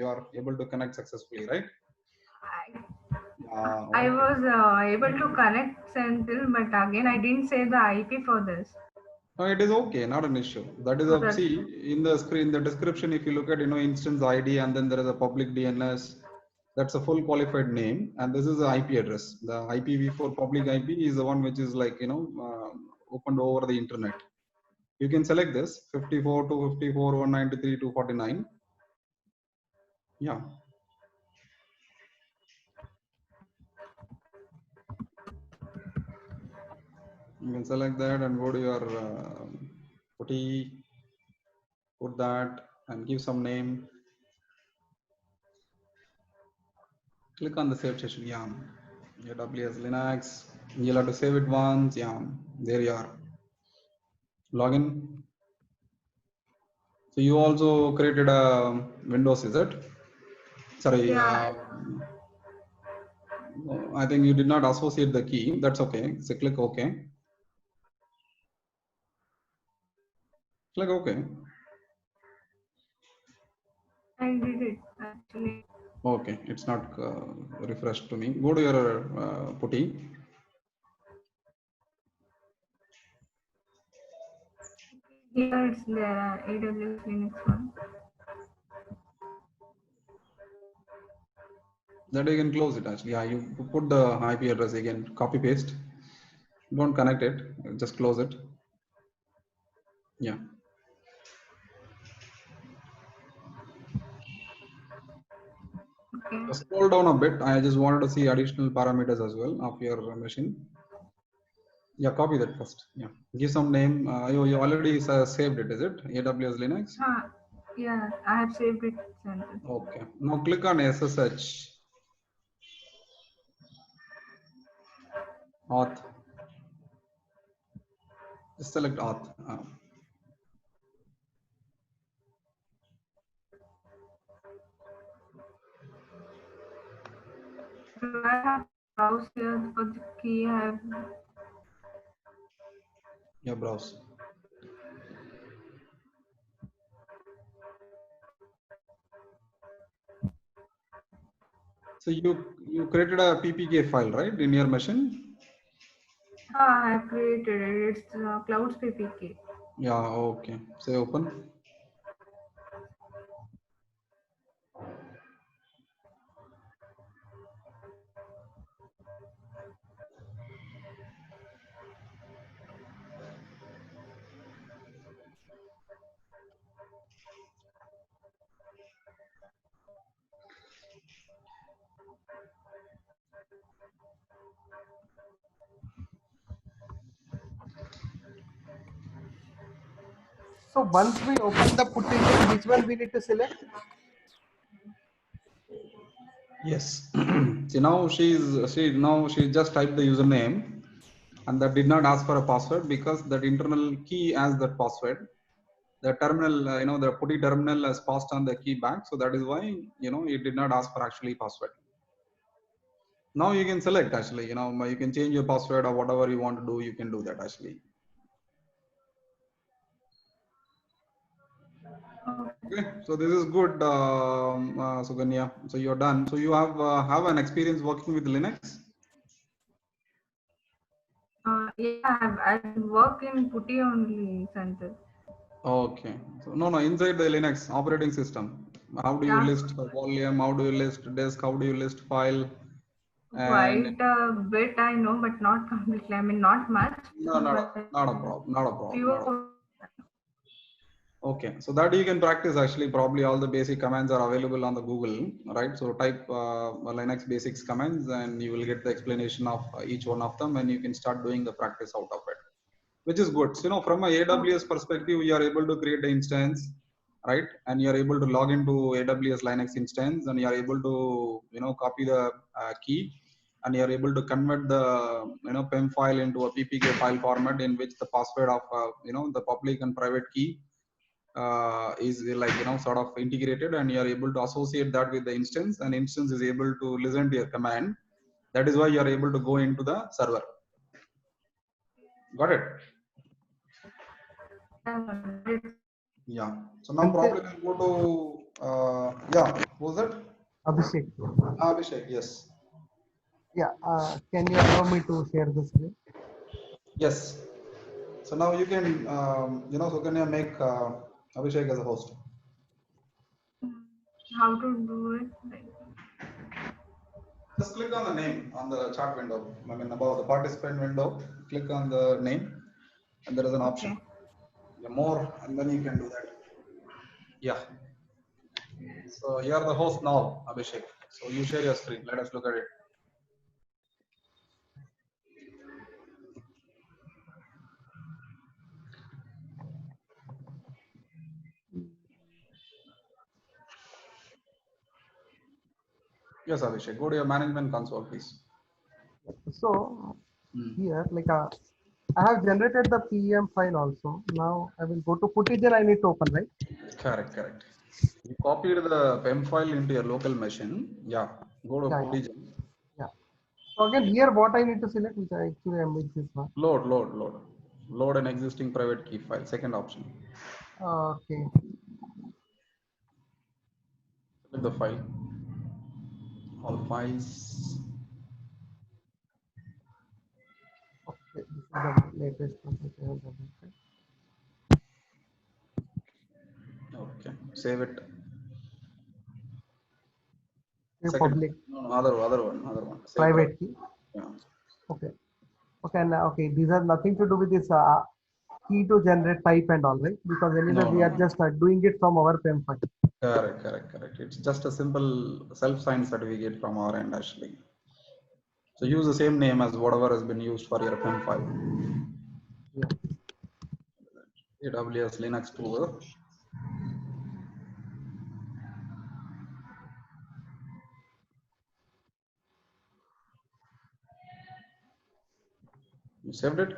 you are able to connect successfully, right? I was able to connect Sentinel, but again I didn't say the IP for this. No, it is okay, not an issue. That is a, see in the screen, the description, if you look at, instance ID, and then there is a public DNS, that's a full qualified name, and this is the IP address. The IPv4 public IP is the one which is like, opened over the internet. You can select this 54 to 54, 193 to 49. Yeah. You can select that and go to your putty, put that and give some name. Click on the save session. Yeah. AWS Linux. You'll have to save it once. Yeah. There you are. Login. So you also created a Windows, is it? Sorry. Yeah. I think you did not associate the key. That's okay. So click OK. Click OK. I did it actually. Okay, it's not refreshed to me. Go to your putty. Here it's there, AWS Linux one. That you can close it actually. Yeah, you put the IP address again, copy paste. Don't connect it, just close it. Yeah. Okay. Scroll down a bit. I just wanted to see additional parameters as well of your machine. Yeah, copy that first. Yeah, give some name. You already saved it, is it? AWS Linux. Yeah, I have saved it. Okay. Now click on SSH. Auth. Just select auth. I have browse here for the key. I have. Yeah, browse. So you created a PPK file, right, in your machine? I have created it. It's Clouds PPK. Yeah, okay. Say open. So once we open the putty, which one we need to select? Yes. See, now she just typed the username, and that did not ask for a password because that internal key has that password. The terminal, the putty terminal has passed on the key back, so that is why it did not ask for actually password. Now you can select actually, you can change your password or whatever you want to do. You can do that actually. Okay, so this is good, Suganya. So you're done. So you have an experience working with Linux. Yeah, I work in putty only, Sanjay. Okay. So no, inside the Linux operating system, how do you list volume? How do you list disk? How do you list file? And quite a bit I know, but not completely. I mean, not much. No, not a problem. Not a problem. Okay, so that you can practice actually. Probably all the basic commands are available on the Google, right? So type Linux basics commands, and you will get the explanation of each one of them, and you can start doing the practice out of it, which is good. So, from a AWS perspective, you are able to create the instance, right? And you are able to log into AWS Linux instance, and you are able to copy the key, and you are able to convert the PEM file into a PPK file format in which the password of the public and private key is like sort of integrated, and you are able to associate that with the instance, and instance is able to listen to your command. That is why you are able to go into the server. Got it? Yeah. So now probably we'll go to yeah. Who's that? Abhishek. Abhishek, yes. Yeah. Can you allow me to share the screen? Yes. So now you can, Sukanya, make Abhishek as a host. How to do it? Like, Just click on the name on the chart window. I mean, above the participant window, click on the name, and there is an option. okay. Yeah, more, and then you can do that. Yeah. So you are the host now, Abhishek. So you share your screen. Let us look at it. Yes, Abhishek. Go to your management console, please. So Hmm. here, like I have generated the PEM file also. Now I will go to Putigen. I need to open, right? Correct, correct. You copied the PEM file into your local machine. Yeah. Go to Yeah, Putigen. yeah. So again, here what I need to select, which I actually am with this one. Load an existing private key file. Second option. Okay. Select the file. All files. Okay. This is the latest one which I have generated. Okay. Save it. Save Second. public No, other one. Save private key. Yeah. Okay. Okay. And okay, these are nothing to do with this key to generate type and all, right? Because anyway, we are No. just doing it from our PEM file. Correct. It's just a simple self-signed certificate from our end, actually. So use the same name as whatever has been used for your PEM file. Yeah. AWS Linux tool. You saved it?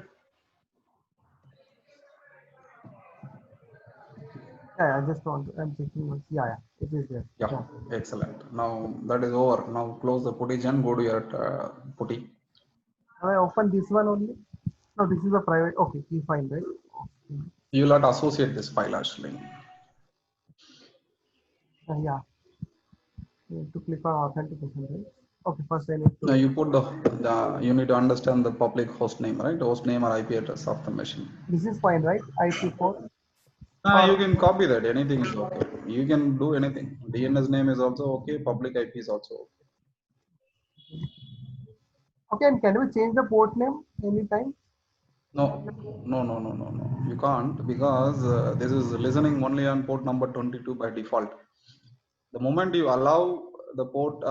Yeah, I just want to, I'm checking once. Yeah, it is there. Yeah, excellent. Now that is over. Now close the Putty and go to your Putty. Have I open this one only? No, this is a private. Okay, key file, right? Okay. You will have to associate this file actually. Yeah. You need to click on authentication, right? Okay, first I need Now to. you put you need to understand the public host name, right? Host name or IP address of the machine. This is fine, right? IP4. You Or can copy that. Anything is okay. You can do anything. DNS name is also okay. Public IP is also okay. okay, and can we change the port name anytime? No. You can't because this is listening only on port number 22 by default. The moment you allow the port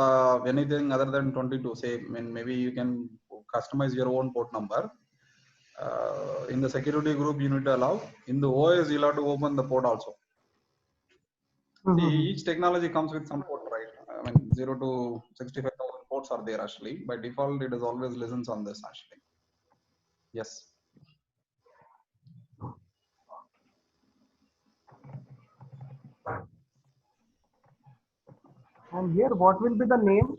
anything other than 22, say, I mean, maybe you can customize your own port number. In the security group, you need to allow. In the OS, you'll have to open the port also. See, each technology comes with some port, right? I mean, 0 to 65,000 ports are there actually. By default, it is always listens on this actually. Yes. And here, what will be the name?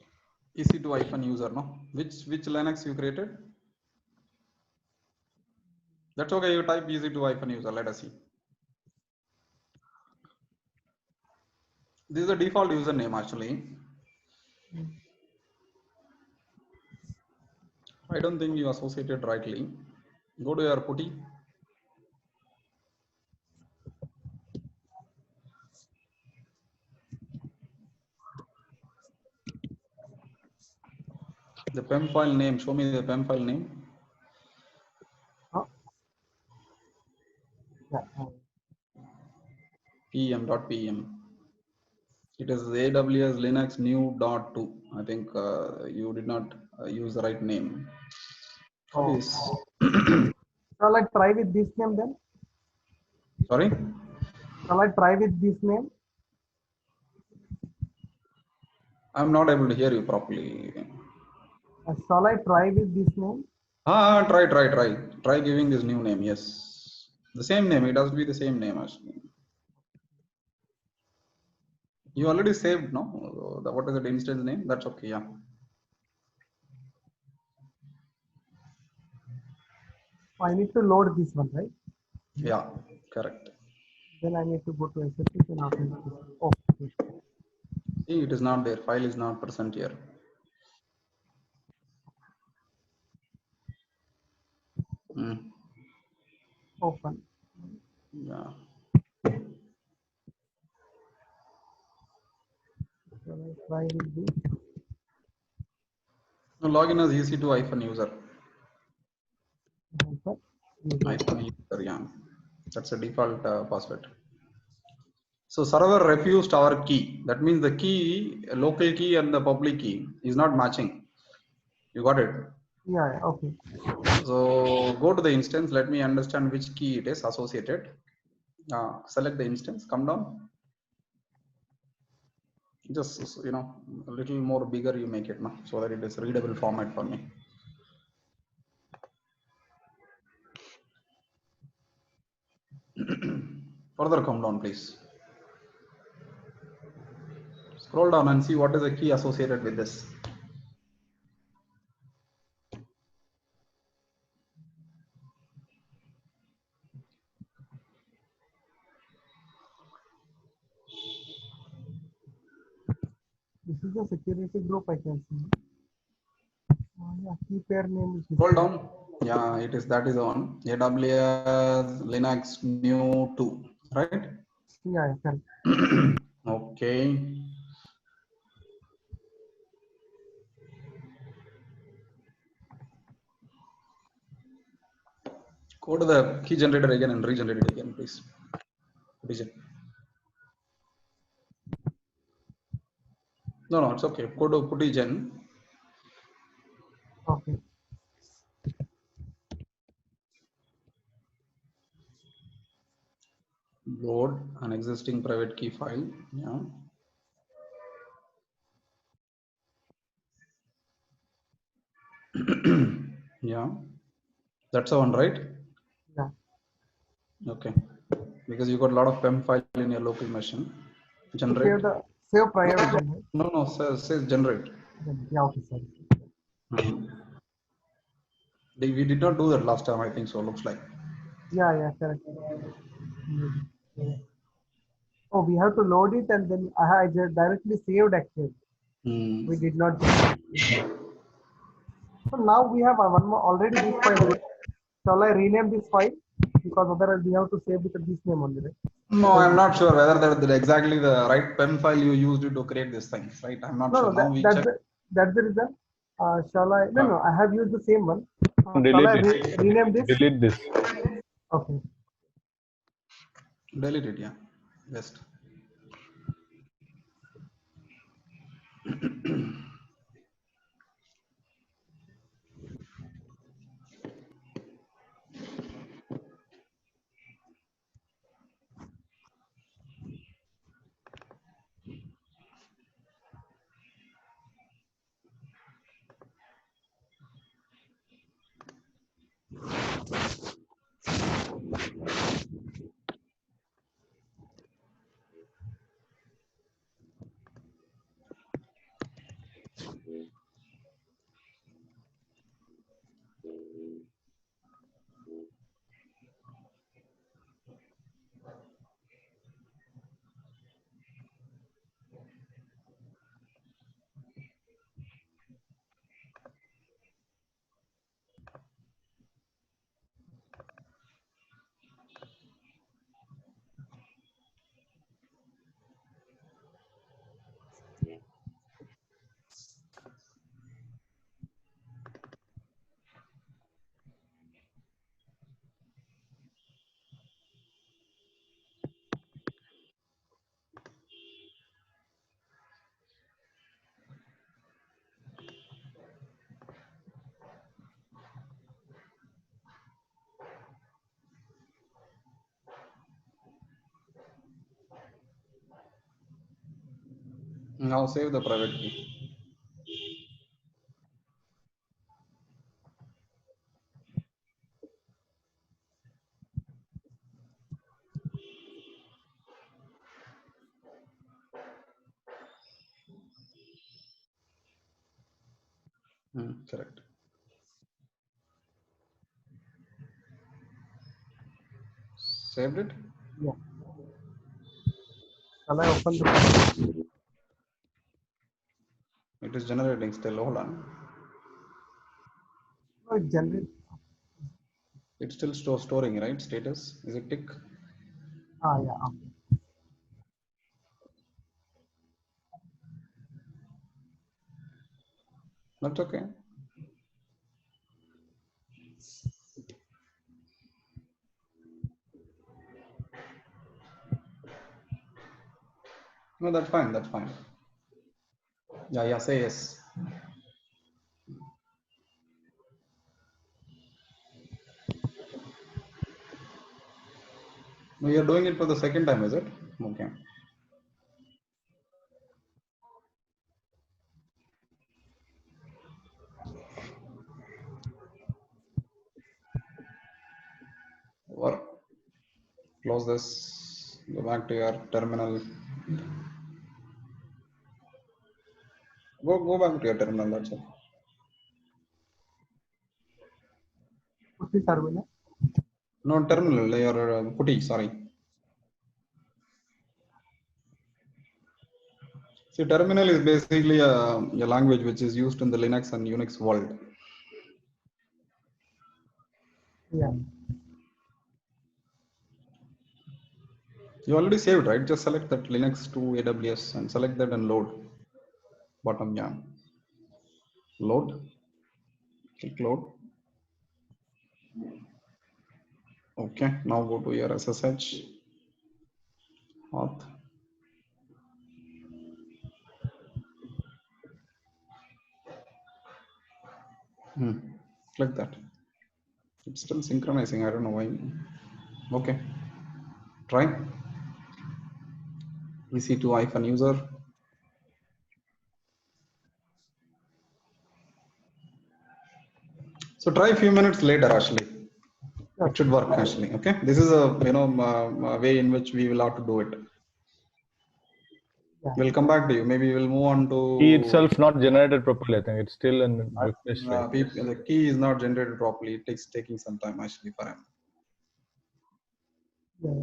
EC2-user, no? Which Linux you created? That's okay. You type EC2-user. Let us see. This is the default username actually. I don't think you associated rightly. Go to your Putty. The PEM file name. Show me the PEM file name. Huh? Yeah. pem.pem. It is AWS Linux new.2. I think you did not use the right name. Oh. Copies. Shall I try with this name then? Sorry? Shall I try with this name? I'm not able to hear you properly. Shall I try with this name? Try. Try giving this new name. Yes. The same name. It has to be the same name actually. You already saved, no? What is the instance name? That's okay. Yeah. I need to load this one, right? Yeah. Correct. Then I need to go to SSH and authentication. Okay. See, it is not there. File is not present here. Open. Yeah. So I try with this. Now login as EC2 user. Hyphen user. User, yeah. That's a default password. So server refused our key. That means the key, local key and the public key is not matching. You got it? Yeah, okay. So go to the instance. Let me understand which key it is associated. Select the instance. Come down. Just a little more bigger. You make it now so that it is readable format for me. Further come down, please. Scroll down and see what is the key associated with this. This is the security group I can see. Yeah, key pair name is Scroll down. Yeah, it is, that is on AWS Linux New 2, right? Yeah, I can. Okay. Go to the key generator again and regenerate it again, please. No, it's okay. Go to PuttyGen. Okay. Load an existing private key file. Yeah. Yeah. That's the one, right? Yeah. Okay. Because you got a lot of PEM file in your local machine. Save Generate. the save private one, right? No, says generate. Yeah, okay, sorry. We did not do that last time, I think so. Looks like. Yeah, correct. Oh, we have to load it and then I just directly saved actually. We did not do it. So now we have one more already this file, right? Shall I rename this file? Because otherwise we have to save with this name only, right? No, I'm not sure whether that exactly the right PEM file you used to create this thing, right? I'm not sure. Now we check. That's the reason. Shall I? No, I have used the same one. Delete shall I it. rename this? Delete this. Okay. Delete it, yeah. Best. Now save the private key. Correct. Saved it? Yeah. Shall I open the file? It is generating still. Hold on. No, it generates. It's still storing, right? Status. Is it tick? Yeah. Okay. That's okay. No, that's fine. That's fine. Yeah. Say yes. No, you're doing it for the second time, is it? Okay. Or close this. Go back to your terminal. Go back to your terminal. That's it. Put the terminal. No, terminal. Your putty. Sorry. See, terminal is basically a language which is used in the Linux and Unix world. Yeah. You already saved, right? Just select that Linux to AWS and select that and load. Bottom, yeah. Load. Click load. Okay. Now go to your SSH. Auth. Click that. It's still synchronizing. I don't know why. Okay. Try. EC2-user. So try a few minutes later, actually. It should work, actually. Okay. This is a a way in which we will have to do it. Yeah. We'll come back to you. Maybe we'll move on to. Key itself not generated properly. I think it's still in refresh phase. The key is not generated properly. It takes taking some time actually for him. Yeah.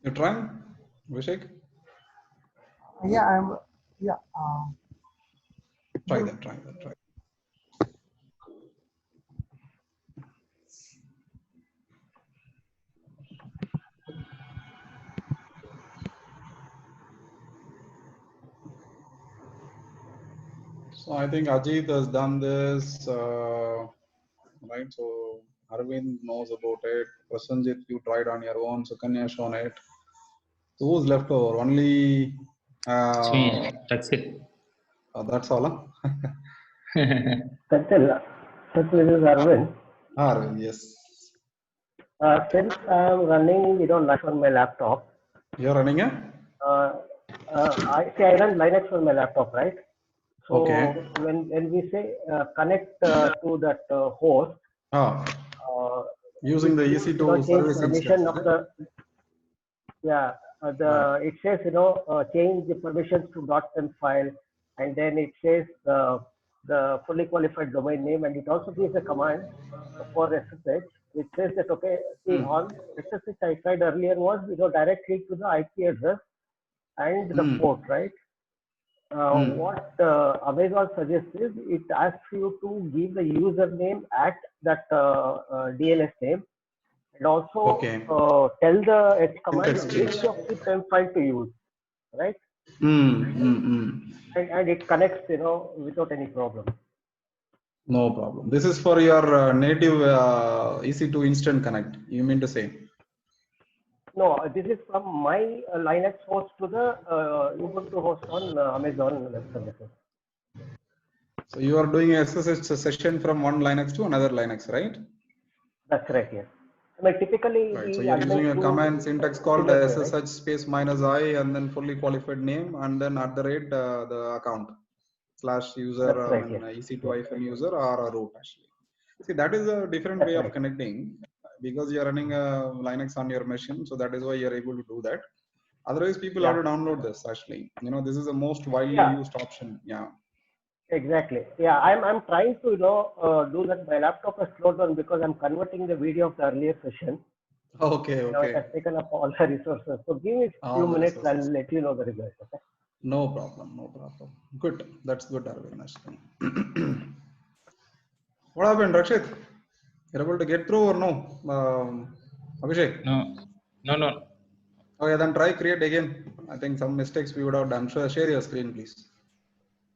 You trying, Vishek? Yeah. Yeah. Try that. So I think Ajit has done this, right? So Arvind knows about it. Prasanjit, you tried on your own. Sukanya shown it. So who's left over? Only. That's it. That's all. Huh? Satya, this is Arvind. Arvind, yes. Since I'm running, Linux on my laptop. You're running it? I run Linux on my laptop, right? So okay. when we say connect to that host, using the EC2 service permission of the it says change the permissions to .temp file, and then it says the fully qualified domain name, and it also gives a command for SSH, which says that on SSH I tried earlier was directly to the IP address and the port, right? What Amazon suggests is it asks you to give the username at that DNS name, and also tell the H command which of the temp file to use, right? And it connects, without any problem. No problem. This is for your native EC2 Instant Connect. You mean to say? No, this is from my Linux host to the Ubuntu host on Amazon Web Services. So you are doing a SSH session from one Linux to another Linux, right? That's right, yes. I mean, typically, Right. So the you're using a admins do command syntax called similar way, right? SSH space -I and then fully qualified name and then @ the account / user That's right, yes. EC2 - user or a root actually. See, that is a different That's way of right. connecting because you're running a Linux on your machine. So that is why you're able to do that. Otherwise, people have to download this actually. You know, this is the most widely used option. Yeah. Exactly. Yeah, I'm trying to do that. My laptop has slowed down because I'm converting the video of the earlier session. Okay. Now it has taken up all the resources. So give me a few minutes. I'll let you know the result. Okay. No problem. No problem. Good. That's good, Arvind. What happened, Rakshit? You're able to get through or no? Abhishek? No. Okay, then try create again. I think some mistakes we would have done. Share your screen, please.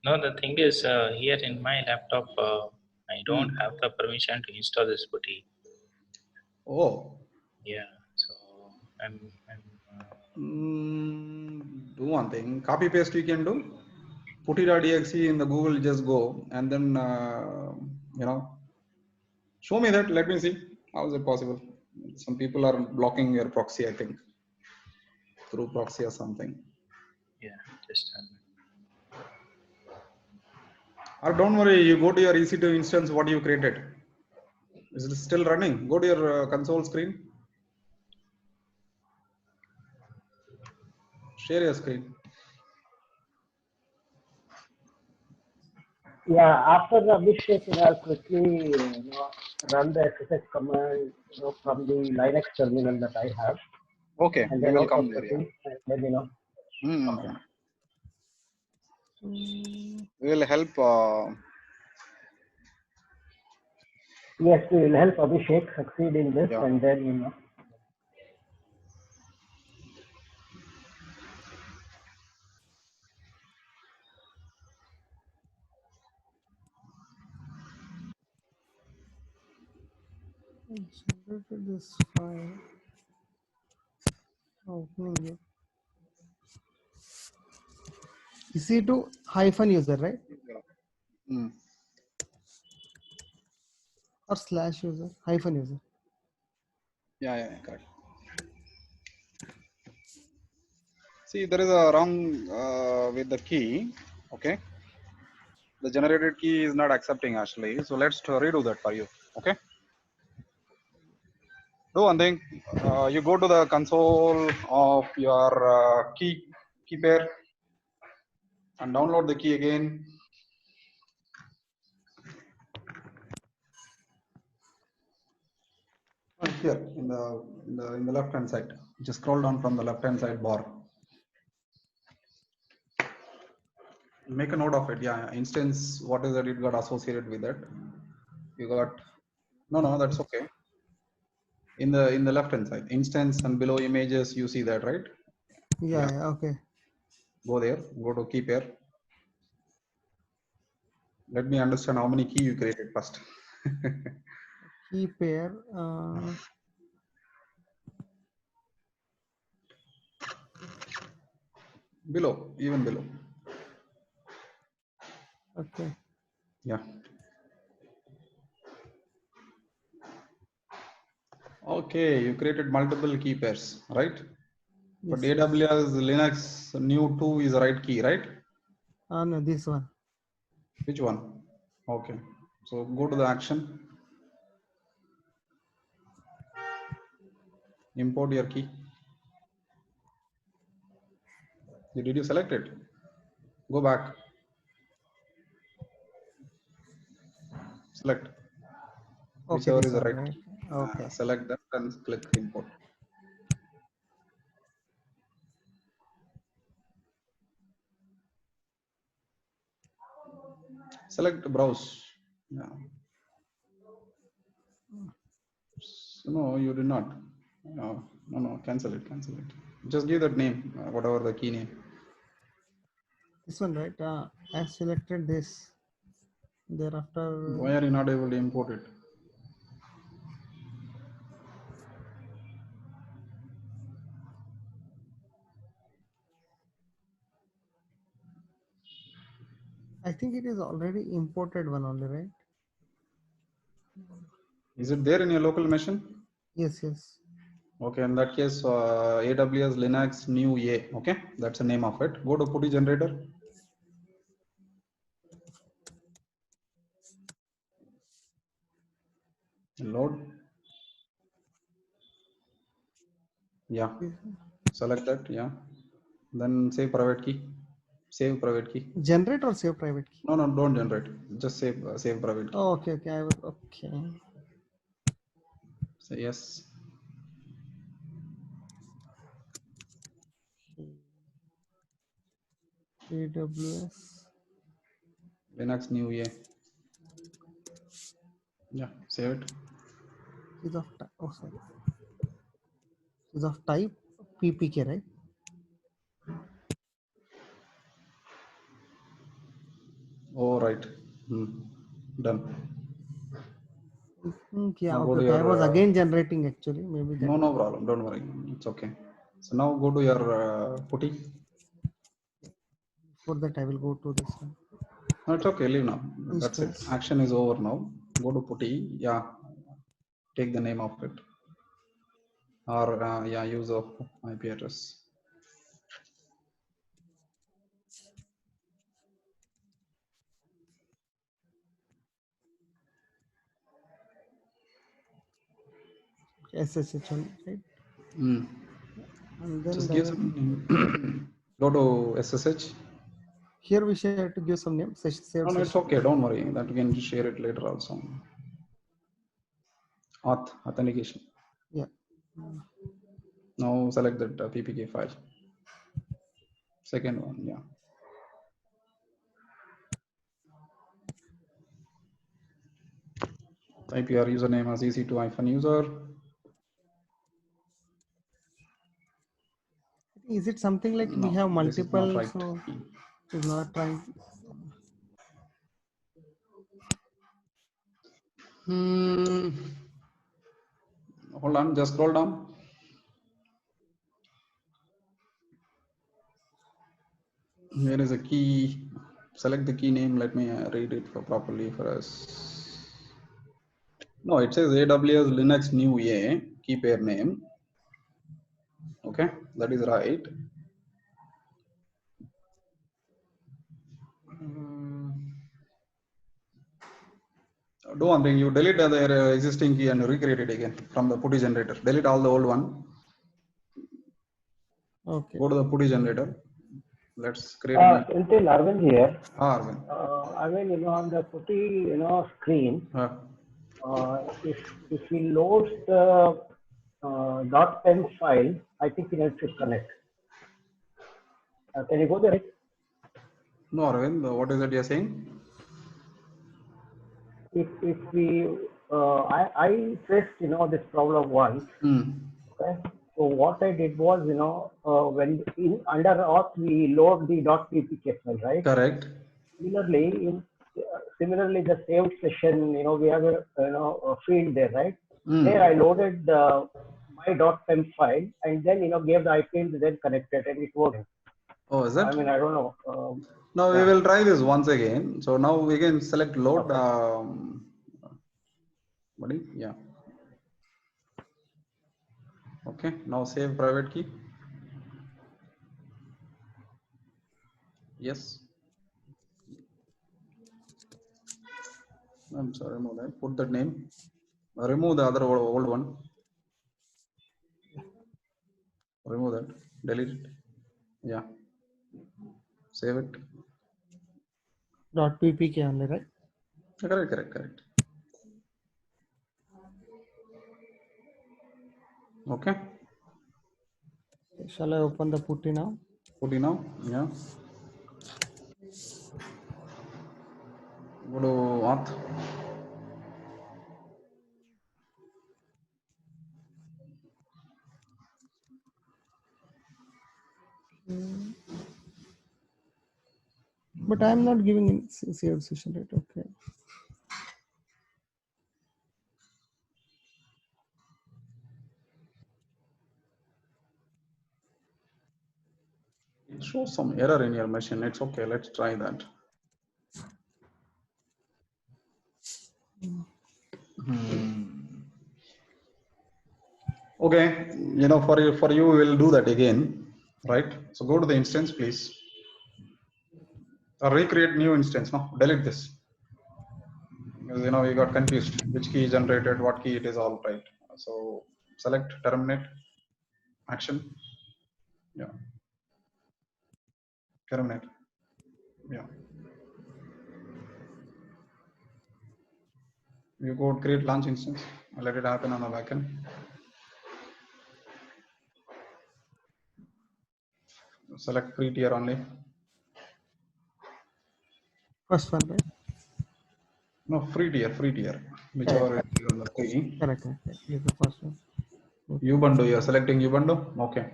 No, the thing is, here in my laptop, I don't have the permission to install this putty. Oh. Yeah, so I'm do one thing. Copy paste you can do. Putty.exe in the Google, just go and then show me that. Let me see. How is it possible? Some people are blocking your proxy, I think, through proxy or something. Yeah, just or don't worry, you go to your EC2 instance, what you created. Is it still running? Go to your console screen. Share your screen. Yeah, after the Abhishek, I'll quickly run the SSH command from the Linux terminal that I have. Okay, and we then will come there. Yeah. and then Okay. We will help. Yes, we will help Abhishek succeed in this, Yeah. and then generated this file. Opening it. EC2 - user, right? Or / user, -user. Yeah, correct. See, there is a wrong with the key. Okay. The generated key is not accepting actually. So let's redo that for you. Okay. Do one thing. You go to the console of your key pair and download the key again. Here in the left hand side. Just scroll down from the left hand side bar. Make a note of it. Yeah, instance. What is that? It got associated with that. You got no. That's okay. In the left hand side, instance and below images, you see that, right? Yeah, okay. Go there. Go to key pair. Let me understand how many key you created first. Key pair. Below, even below. Okay. Yeah. Okay, you created multiple key pairs, right? Yes. But AWS Linux new 2 is the right key, right? No, this one. Which one? Okay. So go to the action. Import your key. Did you select it? Go back. Select. Okay, Whichever is the one, right. right? Okay. Select that and click import. Select browse. Yeah. No, you did not. No, cancel it. Just give that name, whatever the key name. This one, right? I selected this. Thereafter, Why are you not able to import it? I think it is already imported one only, right? Is it there in your local machine? Yes, yes. Okay, in that case, AWS Linux new A. Okay, that's the name of it. Go to PuTTY generator. Load. Yeah. Select that. Yeah. Then save private key. Save private key. Generate or save private key? No, don't generate. Just save private key. Oh, okay, okay. I will. Okay. Say yes. AWS. Linux new A. Yeah. Save it. Is of oh sorry. Is of type PPK, right? Oh, right. Done. Yeah, Now go okay, to okay. I your. was again generating actually. Maybe that. No problem. Don't worry. It's okay. So now go to your PuTTY. For that, I will go to this one. No, it's okay. Leave now. That's it. Instance. Action is over now. Go to PuTTY. Yeah. Take the name of it. Or yeah, use of IP address. SSH only, right? And then Just give some name. Go to SSH. here we have to give some name. Save No, it's session. okay. Don't worry. That we can share it later also. Authentication. Yeah. Now select that PPK file. Second one, yeah. Type your username as EC2-user. Is it something like No, we have this is not multiple, right. so it's not trying. Hold on, just scroll down. Here is a key. Select the key name. Let me read it properly for us. No, it says AWS Linux new A, key pair name. Okay, that is right. Do one thing, you delete the existing key and recreate it again from the PuTTY generator. Delete all the old one. Okay. Go to the PuTTY generator. Let's create a new. Until Arvind here. Arvind. Arvind, on the PuTTY, screen, Uh, if he loads the .pen file, I think he needs to connect. Can you go there? no, Arvind, what is it you're saying? If we, I faced, this problem once. Okay. So what I did was, when under auth we load the .ppk file, right? Correct. Similarly, the saved session, we have a field there, right? There I loaded my .pem file and then, gave the IP and then connected and it worked. Oh, is it? I mean, I don't know. Now we will try this once again. So now we can select load. Okay. Yeah. Okay. Now save private key. Yes. I'm sorry, remove that. Put that name. Remove the other old one. Remove that. Delete it. Yeah. Save it. .ppk only, right? Correct. Okay. Shall I open the PuTTY now? PuTTY now. Yeah. Go to auth. But I am not giving in saved session, right? Okay. shows some error in your machine. It's okay. Let's try that. Okay, for you, we'll do that again, right? So go to the instance, please. Or recreate new instance. No, delete this. Because we got confused. Which key is generated, what key it is, all right. So select terminate action. Yeah. Terminate. Yeah. You go create launch instance. Let it happen on the backend. Select free tier only. First one, right? No, free tier, whichever is on the screen. Correct. This is the first one. Ubuntu, you are selecting Ubuntu. Okay.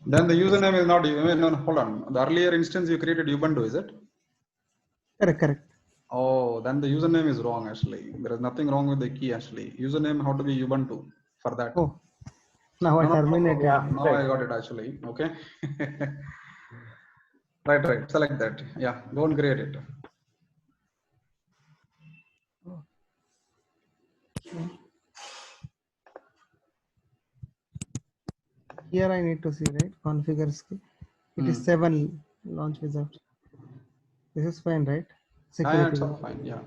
Then the username is not. No, hold on. The earlier instance you created Ubuntu, is it? Correct. Oh, then the username is wrong actually. There is nothing wrong with the key actually. Username how to be Ubuntu for that. Oh, now I terminated. Yeah. Now I got it actually. Okay. Right. Select that. Yeah. Go and create it. Here I need to see, right? Configure skill. It is 7 launch wizard. This is fine, right? Yeah, it's Security. all fine. Yeah.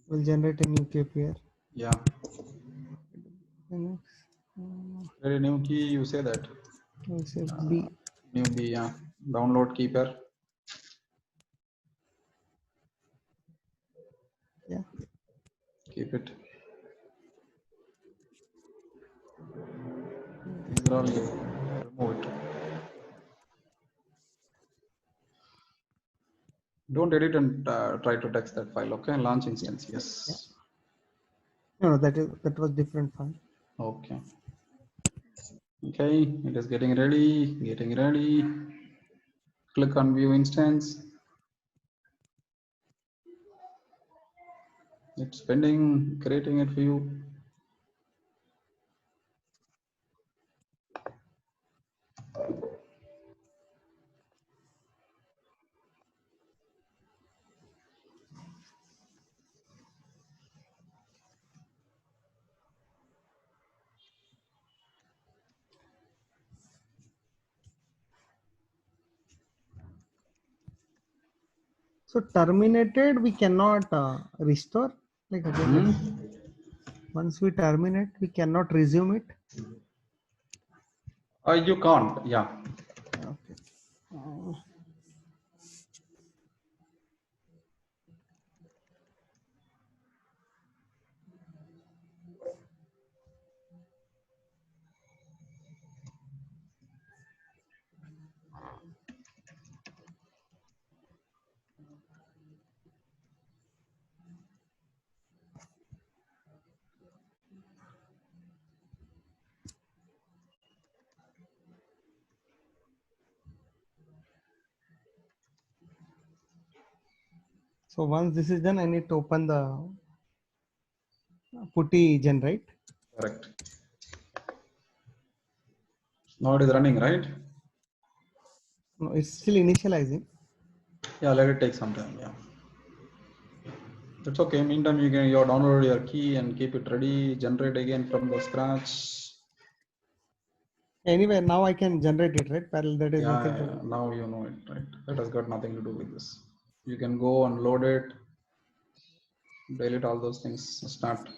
Will generate a new KPI. Yeah. Very new key. You say that. We'll say B. New B. Yeah. Download keeper. Yeah. Keep it. These are all you. Remove it. Don't edit and try to text that file. Okay. Launch instance. Yes. No, that was different file. Okay. Okay. It is getting ready. Click on view instance. It's pending, creating it for you. So terminated, we cannot restore like again. Once we terminate, we cannot resume it. You can't. Yeah. Okay. So once this is done, I need to open the putty gen, right? Correct. Now it is running, right? No, it's still initializing. Yeah, let it take some time. Yeah. That's okay. Meantime, you download your key and keep it ready. Generate again from the scratch. Anyway, now I can generate it, right? Parallel, that is nothing to do. Now you know it, right? That has got nothing to do with this. You can go and load it, delete all those things, start.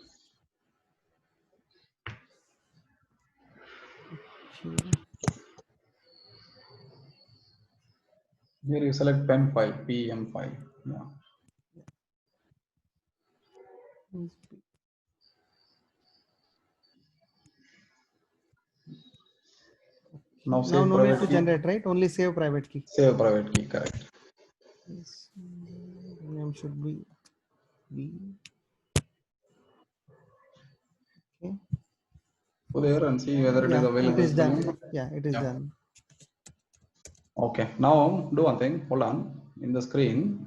Here you select PEM file, PM file. Yeah. Now Now save no need private to key. generate, right? Only save private key. Save private key, correct. Yes. Name should be B. Okay. Go there and see whether it is available. It is done. Yeah, it is done. Okay. Now do one thing. Hold on. In the screen,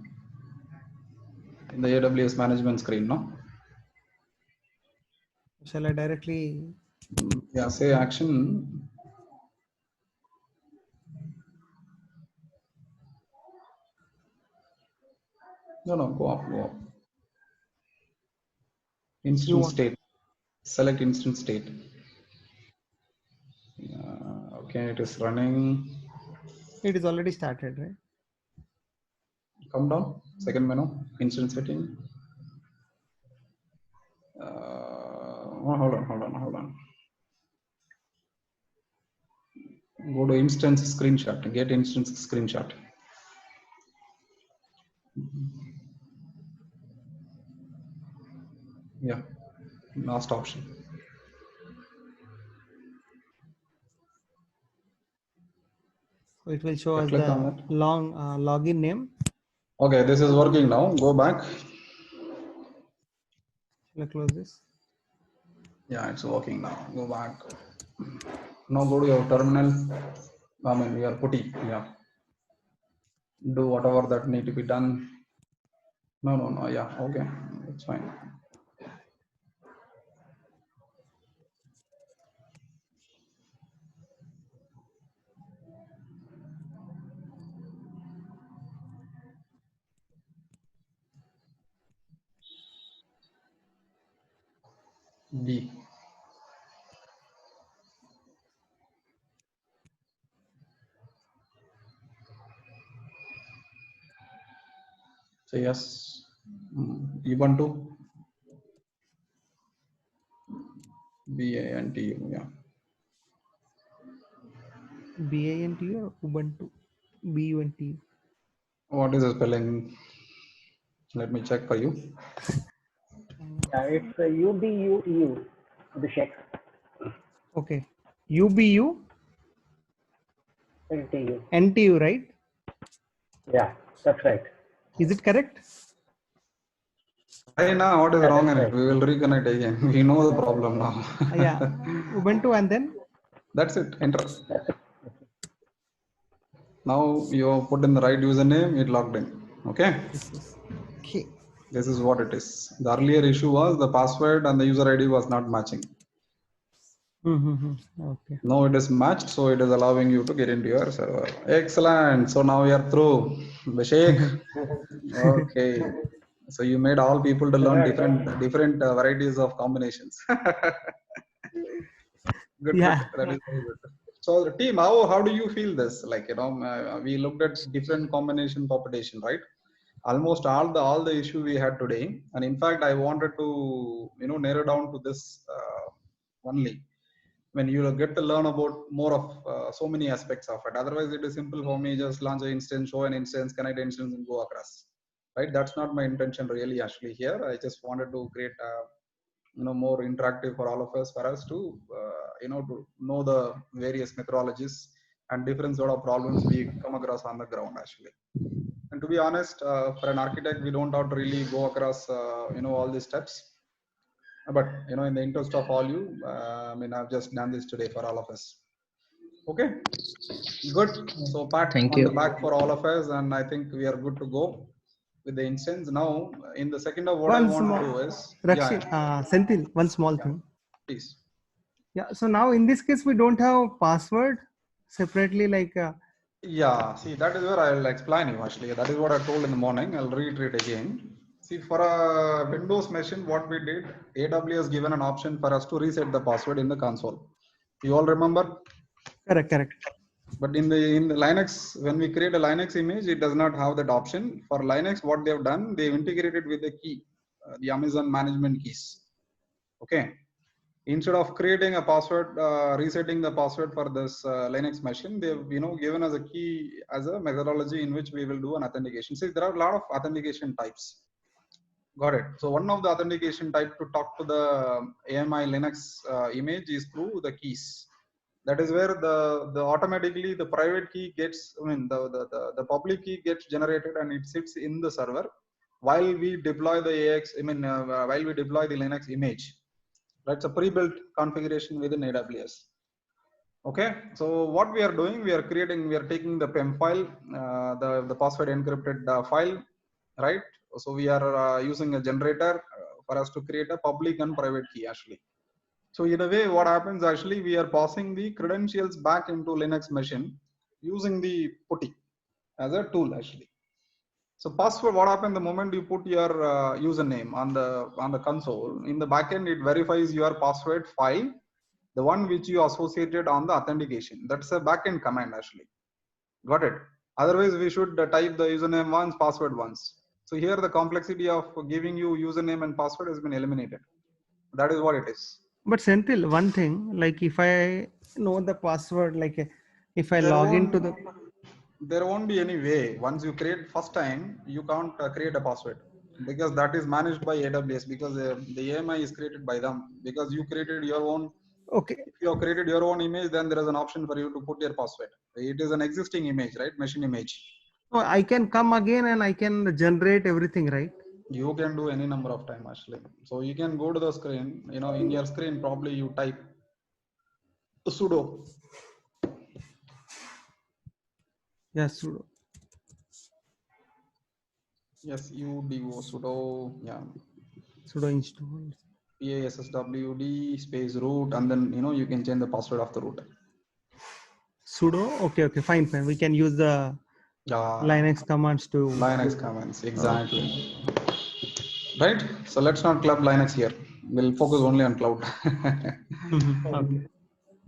in the AWS management screen, no? Shall I directly Yeah, say action. No, go up, go up. Instant state. Select instant state. Okay, it is running. It is already started, right? Come down. Second menu. Instant setting. Hold on. Go to instance screenshot. Get instance screenshot. Yeah, last option. So it will show us Click the on that. long login name. Okay, this is working now. Go back. Shall I close this? Yeah, it's working now. Go back. Now go to your terminal. I mean, your putty. Yeah. Do whatever that need to be done. No. Yeah, okay. It's fine. B. So yes. Ubuntu. BANTU. Yeah. BANTU or Ubuntu? BUNTU. What is the spelling? Let me check for you. Yeah, it's UBUTU, Abhishek. Okay. UBU NTU. NTU, right? Yeah, that's right. Is it correct? Right now, what is Yeah, wrong in that's it? right. We will reconnect again. We know the problem now. Yeah. Ubuntu and then? That's it. Enter. That's it. Now you put in the right username, it logged in. Okay. Okay. This is what it is. The earlier issue was the password and the user ID was not matching. Okay. Now it is matched, so it is allowing you to get into your server. Excellent. So now we are through. Abhishek. Okay. So you made all people to learn different varieties of combinations. Good. Yeah. That is very good. So team, how do you feel this? Like, we looked at different combination population, right? Almost all the issue we had today, and in fact, I wanted to narrow down to this only. When you get to learn about more of so many aspects of it. Otherwise, it is simple for me. Just launch an instance, show an instance, connect instance, and go across. Right? That's not my intention really. Actually, here I just wanted to create more interactive for all of us, for us to to know the various methodologies and different sort of problems we come across on the ground actually. And to be honest, for an architect, we don't have to really go across all these steps. But in the interest of all you, I've just done this today for all of us. Okay, good. So pat Thank on you. the back for all of us, and I think we are good to go with the instance. Now, in the second of what I want to do is, Rakshit, Senthil, one small thing. Please. Yeah. So now in this case, we don't have password separately, like. Yeah, see, that is where I'll explain you actually. That is what I told in the morning. I'll reiterate again. See, for a Windows machine, what we did, AWS given an option for us to reset the password in the console. You all remember? Correct. But in the Linux, when we create a Linux image, it does not have that option. For Linux, what they have done, they've integrated with the key, the Amazon management keys. Okay. Instead of creating a password, resetting the password for this Linux machine, they've given us a key as a methodology in which we will do an authentication. See, there are a lot of authentication types. Got it. So one of the authentication type to talk to the AMI Linux image is through the keys. That is where the automatically the private key gets, the public key gets generated and it sits in the server while we deploy the AX, while we deploy the Linux image. That's a pre-built configuration within AWS. Okay, so what we are doing, we are taking the PEM file, the password encrypted file, right? So we are using a generator for us to create a public and private key actually. So in a way, what happens actually, we are passing the credentials back into Linux machine using the PuTTY as a tool actually. So password, what happens the moment you put your username on the console, in the backend it verifies your password file, the one which you associated on the authentication. That's a backend command actually. Got it? Otherwise, we should type the username once, password once. So here the complexity of giving you username and password has been eliminated. That is what it is. But Senthil, one thing, like if I know the password, like if I There log into the, there won't be any way. Once you create first time, you can't create a password because that is managed by AWS, because the AMI is created by them, because you created your own. okay, If you have created your own image, then there is an option for you to put your password. It is an existing image, right? Machine image. so I can come again and I can generate everything, right? You can do any number of time actually. So you can go to the screen, in your screen, probably you type sudo. Yes, sudo. Yes, sudo sudo, yeah. Sudo install. passwd space root, and then you can change the password of the root. Sudo. Okay, fine. We can use the Linux commands to Linux commands, exactly. Right. So let's not club Linux here. We'll focus only on cloud. Okay.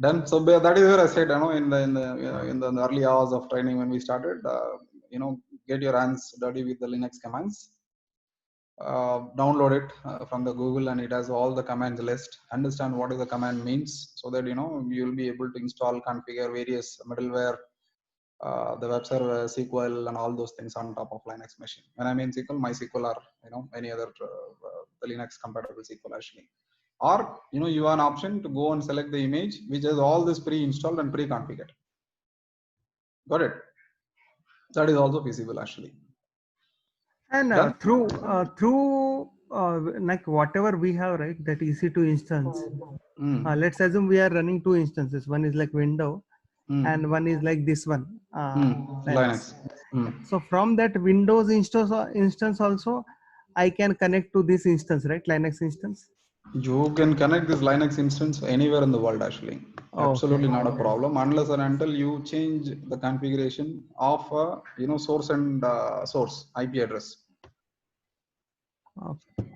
Done. So that is where I said, in the early hours of training when we started, get your hands dirty with the Linux commands. Download it from the Google, and it has all the commands list. Understand what is the command means, so that you'll be able to install, configure various middleware, the web server, SQL, and all those things on top of Linux machine. When I mean SQL, MySQL, or any other the Linux compatible SQL actually. Or you have an option to go and select the image which has all this pre-installed and pre-configured. Got it? That is also feasible actually. And Done? through like whatever we have, right, that EC2 instance. Let's assume we are running two instances. One is like window, and one is like this one, Linux. So from that Windows instance also, I can connect to this instance, right? Linux instance. You can connect this Linux instance anywhere in the world actually. Absolutely not a problem, unless and until you change the configuration of source and source IP address. Okay.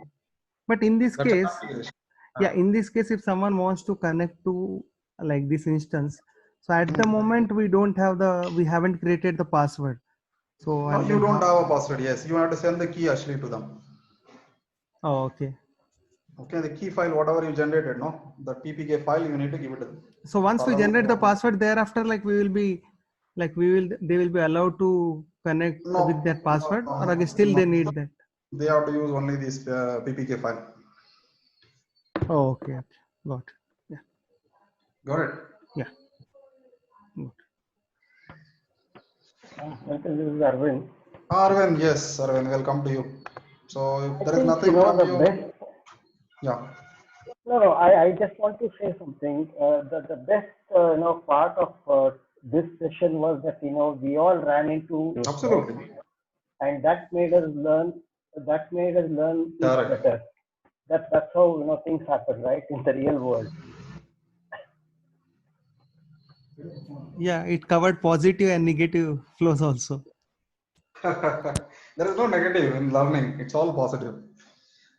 But in this That's a case, configuration. in this case, if someone wants to connect to like this instance, so at the moment we haven't created the password. So No, you don't have a password. Yes, you have to send the key actually to them. Oh, okay. Okay, the key file, whatever you generated, no, the PPK file, you need to give it to them. So once we generate the password, thereafter, like they will be allowed to connect with that password, or again, still they need that. They have to use only this PPK file. Oh, okay. Got it. Yeah. Got it? Yeah. Good. This is Arvind. Arvind, yes, Arvind, welcome to you. So if there is nothing the from you. Best, yeah. No, I just want to say something. The best part of this session was that we all ran into Absolutely. and that made us learn. That made us learn better. That's how things happen, right, in the real world. Yeah, it covered positive and negative flows also. There is no negative in learning. It's all positive.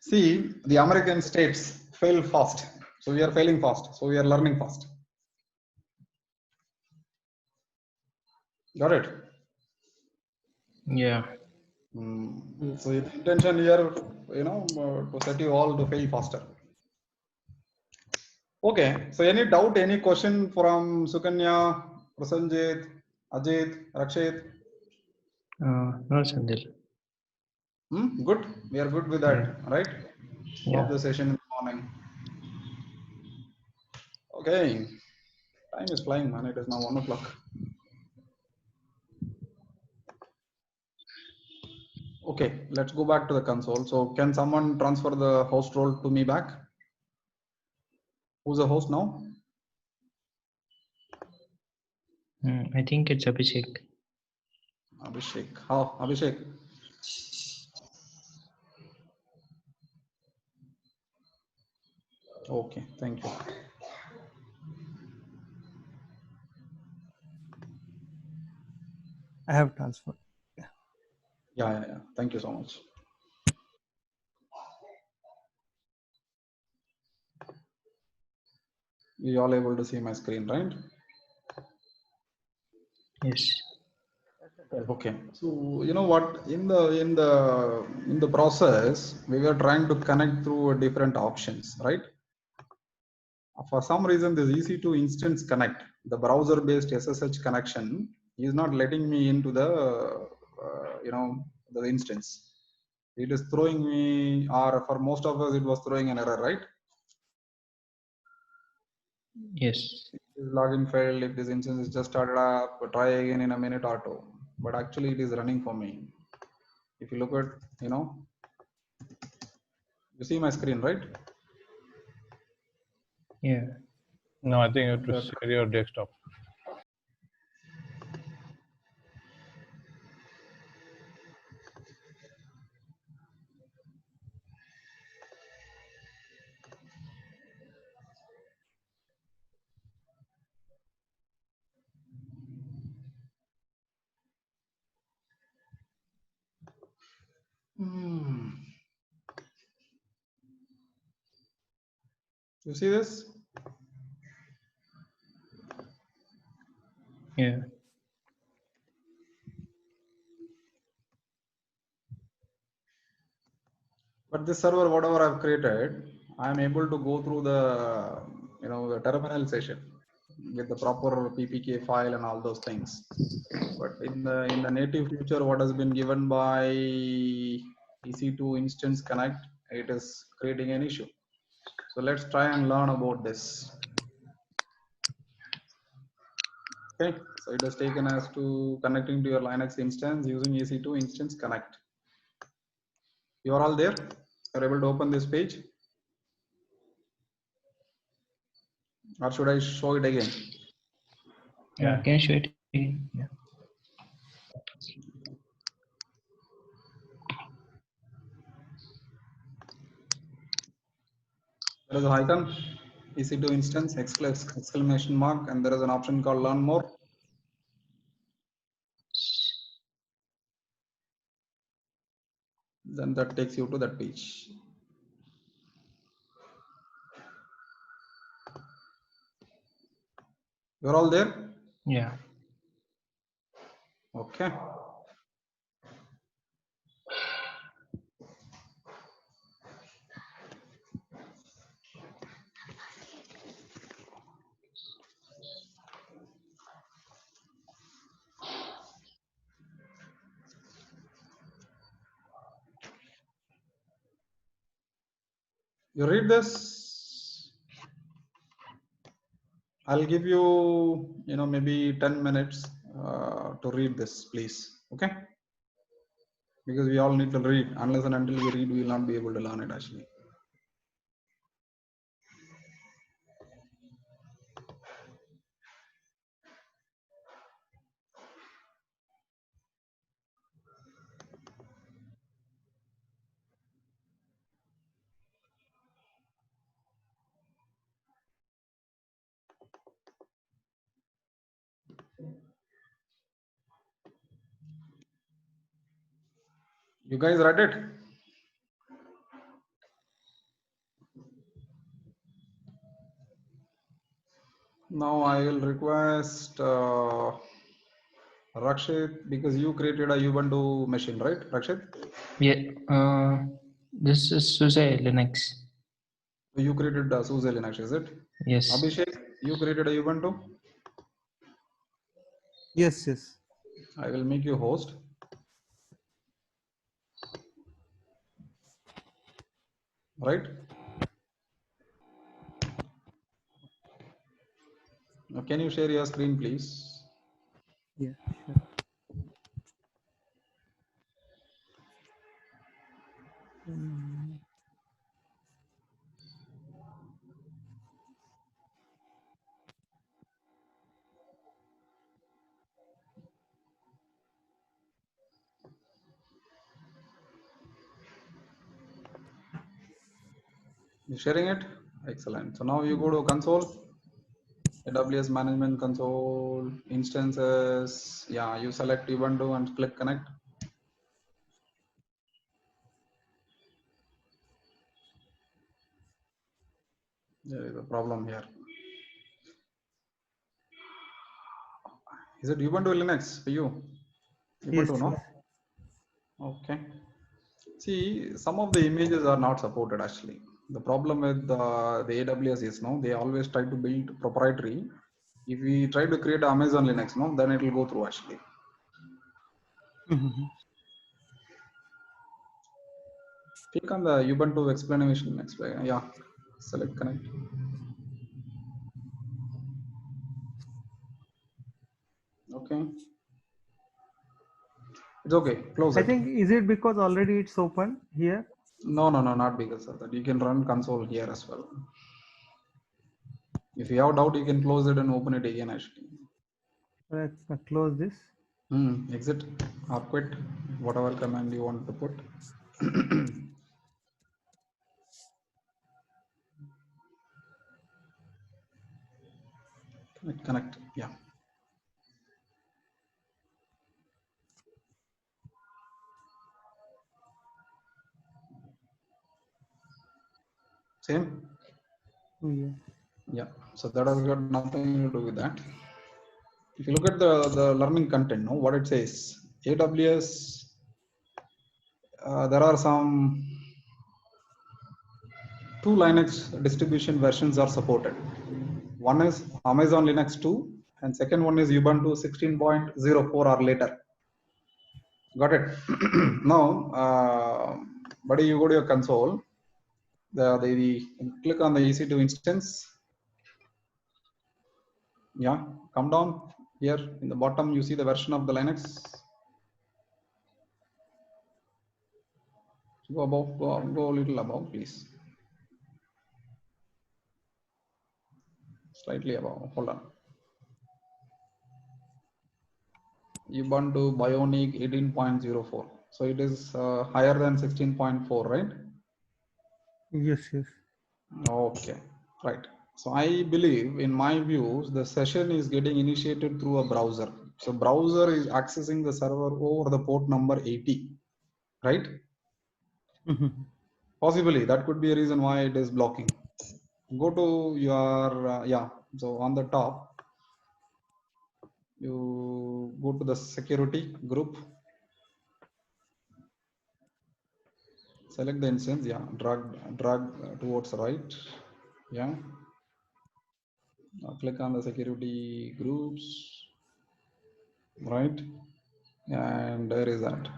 See, the American states fail fast. So we are failing fast. So we are learning fast. Got it? Yeah. So the intention here, to set you all to fail faster. Okay. So any doubt, any question from Sukanya, Prasanjit, Ajit, Rakshit? No, Sandil. Good. We are good with that, right? Yeah. Of the session in the morning. Okay. Time is flying, man. It is now 1 o'clock. Okay, let's go back to the console. So can someone transfer the host role to me back? Who's the host now? I think it's Abhishek. Abhishek. How? Abhishek. Okay, thank you. I have transferred. Yeah. Thank you so much. You all able to see my screen, right? Yes. Okay. So you know what? In the process, we were trying to connect through different options, right? For some reason, this EC2 instance connect, the browser-based SSH connection, is not letting me into the the instance. It is throwing me, or for most of us, it was throwing an error, right? Yes. This login failed. If this instance is just started up, try again in a minute or two. But actually, it is running for me. If you look at, you see my screen, right? Yeah. No, I think you have to share your desktop. You see this? Yeah. But this server, whatever I've created, I'm able to go through the, the terminal session with the proper PPK file and all those things. But in the native future, what has been given by EC2 instance connect, it is creating an issue. So let's try and learn about this. Okay, so it is taken as to connecting to your Linux instance using EC2 instance connect. You are all there? You're able to open this page? Or should I show it again? Yeah. Can you show it again? Yeah. There is an icon, EC2 instance, exclamation mark, and there is an option called learn more. Then that takes you to that page. You're all there? Yeah. Okay. You read this. I'll give you, maybe 10 minutes to read this, please. Okay? Because we all need to read. Unless and until we read, we will not be able to learn it actually. You guys read it? Now I will request Rakshit, because you created a Ubuntu machine, right, Rakshit? Yeah. This is SUSE Linux. You created SUSE Linux, is it? Yes. Abhishek, you created a Ubuntu? Yes. I will make you host. Right? Now, can you share your screen, please? Yeah, sure. You sharing it? Excellent. So now you go to console, AWS management console, instances. Yeah, you select Ubuntu and click connect. There is a problem here. Is it Ubuntu Linux for you? Ubuntu, Yes, no? yes. Okay. See, some of the images are not supported actually. The problem with the AWS is, no, they always try to build proprietary. If we try to create Amazon Linux, no, then it will go through actually. Mhm. Click on the Ubuntu explanation. Yeah, select connect. Okay, it's okay. Close I it. think, is it because already it's open here? No, not because of that. You can run console here as well. If you have doubt, you can close it and open it again actually. Let's close this. Exit or quit, whatever command you want to put. Connect. Yeah. Same. Oh, yeah. Yeah. So that has got nothing to do with that. If you look at the learning content, no, what it says, AWS, there are some 2 Linux distribution versions are supported. One is Amazon Linux 2, and second one is Ubuntu 16.04 or later. Got it? Now, buddy, you go to your console. The click on the EC2 instance. Yeah, come down here in the bottom. You see the version of the Linux. Go above. Go a little above, please. Slightly above. Hold on. Ubuntu Bionic 18.04. So it is higher than 16.4, right? Yes, yes. Okay, right. So I believe, in my views, the session is getting initiated through a browser. So browser is accessing the server over the port number 80, right? Mhm. Possibly that could be a reason why it is blocking. Go to your yeah. So on the top, you go to the security group. Select the instance. Yeah, drag towards right. Yeah. Now click on the security groups, right? And there is that.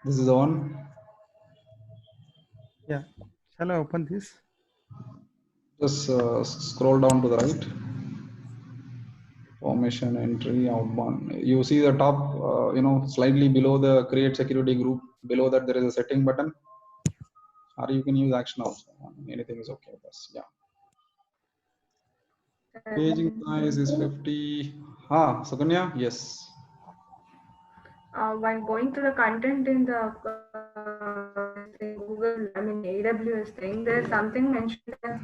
This is the one. Yeah. Shall I open this? Just scroll down to the right. Formation, entry, outbound. You see the top, slightly below the create security group. Below that, there is a setting button. Or you can use action also. Anything is okay with us. Yeah. Paging size is 50. Sukanya, yes. While going to the content in the Google, I mean AWS thing, there's something mentioned as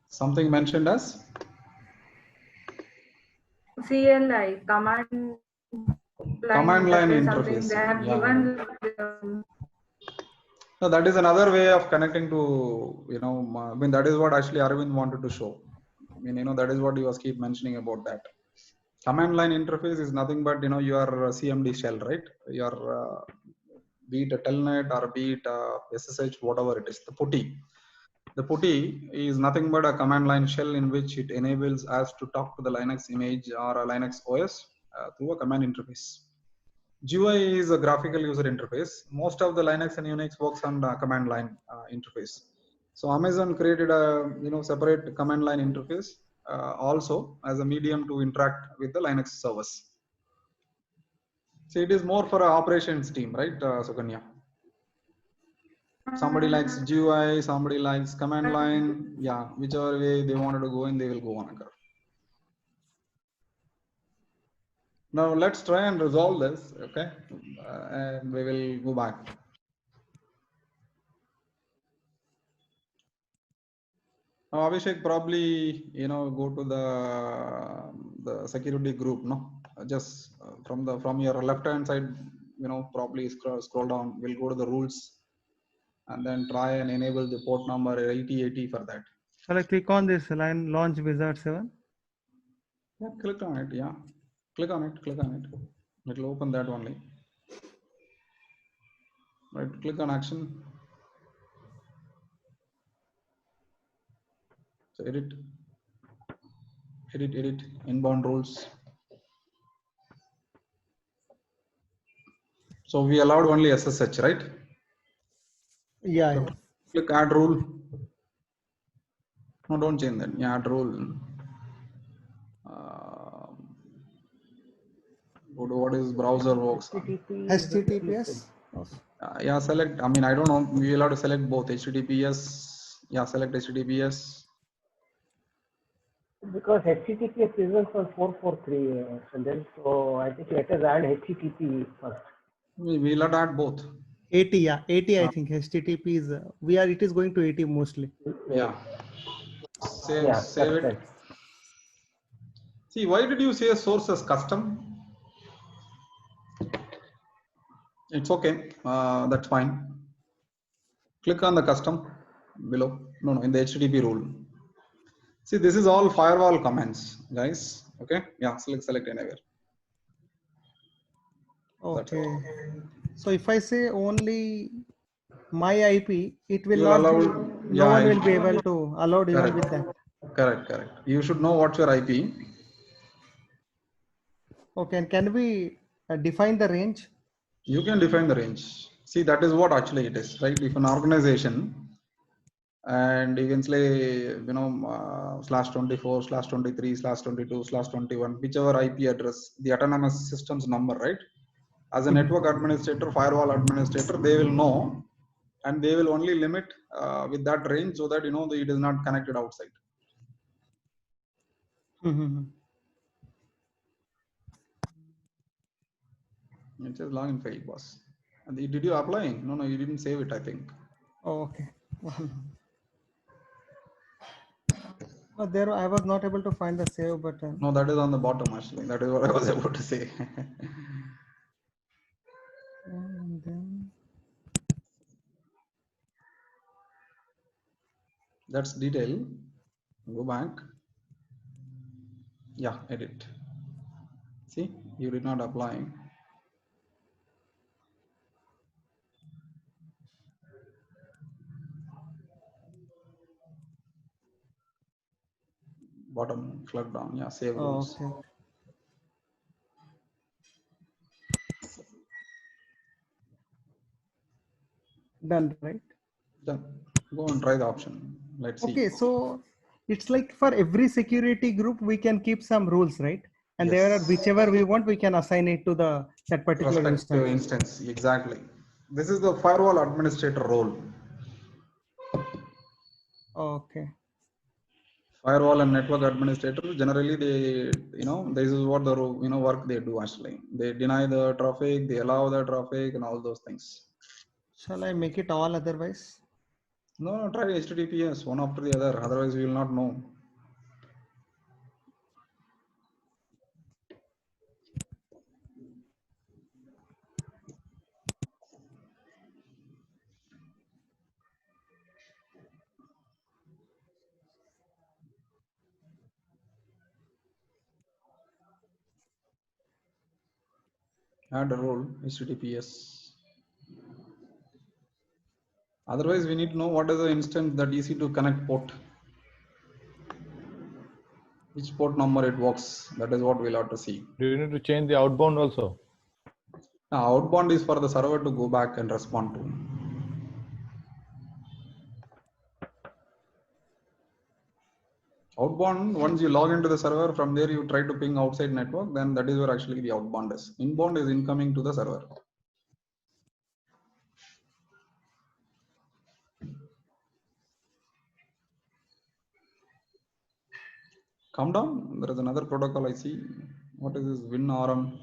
Something mentioned as CLI, command line interface, something they have Yeah. given. No, that is another way of connecting to, I mean, that is what actually Arvind wanted to show. I mean, that is what he was keep mentioning about that. Command line interface is nothing but, your CMD shell, right? Your, be it a telnet or be it SSH, whatever it is, the PuTTY. The PuTTY is nothing but a command line shell in which it enables us to talk to the Linux image or a Linux OS through a command interface. GUI is a graphical user interface. Most of the Linux and Unix works on the command line interface. So Amazon created a separate command line interface also as a medium to interact with the Linux servers. So it is more for an operations team, right, Sukanya? Somebody likes GUI, somebody likes command line. Yeah, whichever way they wanted to go in, they will go on. Now let's try and resolve this, okay? And we will go back. Abhishek, probably go to the security group, no? Just from your left hand side, probably scroll down. We'll go to the rules and then try and enable the port number 8080 for that. Shall I click on this line, launch Wizard 7? Yeah, click on it. Yeah, click on it. Click on it. It'll open that only. Right. Click on action. So edit inbound rules. So we allowed only SSH, right? Yeah. So click add rule. No, don't change that. Yeah, add rule. Go to what is browser works on. HTTPS. Yeah, select. I mean, I don't know. We will have to select both HTTPS. Yeah, select HTTPS. Because HTTPS isn't on 443, and then so I think let us add HTTP first. We'll have to add both. 80, yeah, 80. I think HTTP is it is going to 80 mostly. Yeah. Save Yeah, it. right. See, why did you say source as custom? It's okay. That's fine. Click on the custom below. No, in the HTTP rule. See, this is all firewall commands, guys. Okay. Yeah. Select anywhere. Okay. So if I say only my IP, it will You not. allow. No one will be able to allow even with that. Correct. You should know what's your IP. Okay, and can we define the range? You can define the range. See, that is what actually it is, right? If an organization, and you can say, /24, /23, /22, /21, whichever IP address, the autonomous systems number, right? As a network administrator, firewall administrator, they will know, and they will only limit with that range so that it is not connected outside. It says login failed, boss. And did you apply? No, you didn't save it, I think. Oh, okay. There I was not able to find the save button. No, that is on the bottom actually. That is what I was about to say. And then That's detail. Go back. Yeah, edit. See, you did not apply. Bottom, flag down. Yeah, save rules. okay. Done, right? Done. Go and try the option. Let's see. Okay, so it's like for every security group we can keep some rules, right? And there are whichever we want, we can assign it to that particular instance. Exactly. This is the firewall administrator role. Okay. Firewall and network administrator, generally they, this is what the work they do actually. They deny the traffic, they allow the traffic and all those things. Shall I make it all otherwise? No, try HTTPS one after the other. Otherwise, we will not know. Add a role HTTPS. Otherwise, we need to know what is the instance that easy to connect port. Which port number it works. That is what we'll have to see. Do you need to change the outbound also? Now, outbound is for the server to go back and respond to. Outbound, once you log into the server, from there you try to ping outside network, then that is where actually the outbound is. Inbound is incoming to the server. Come down. There is another protocol I see. What is this? WinRM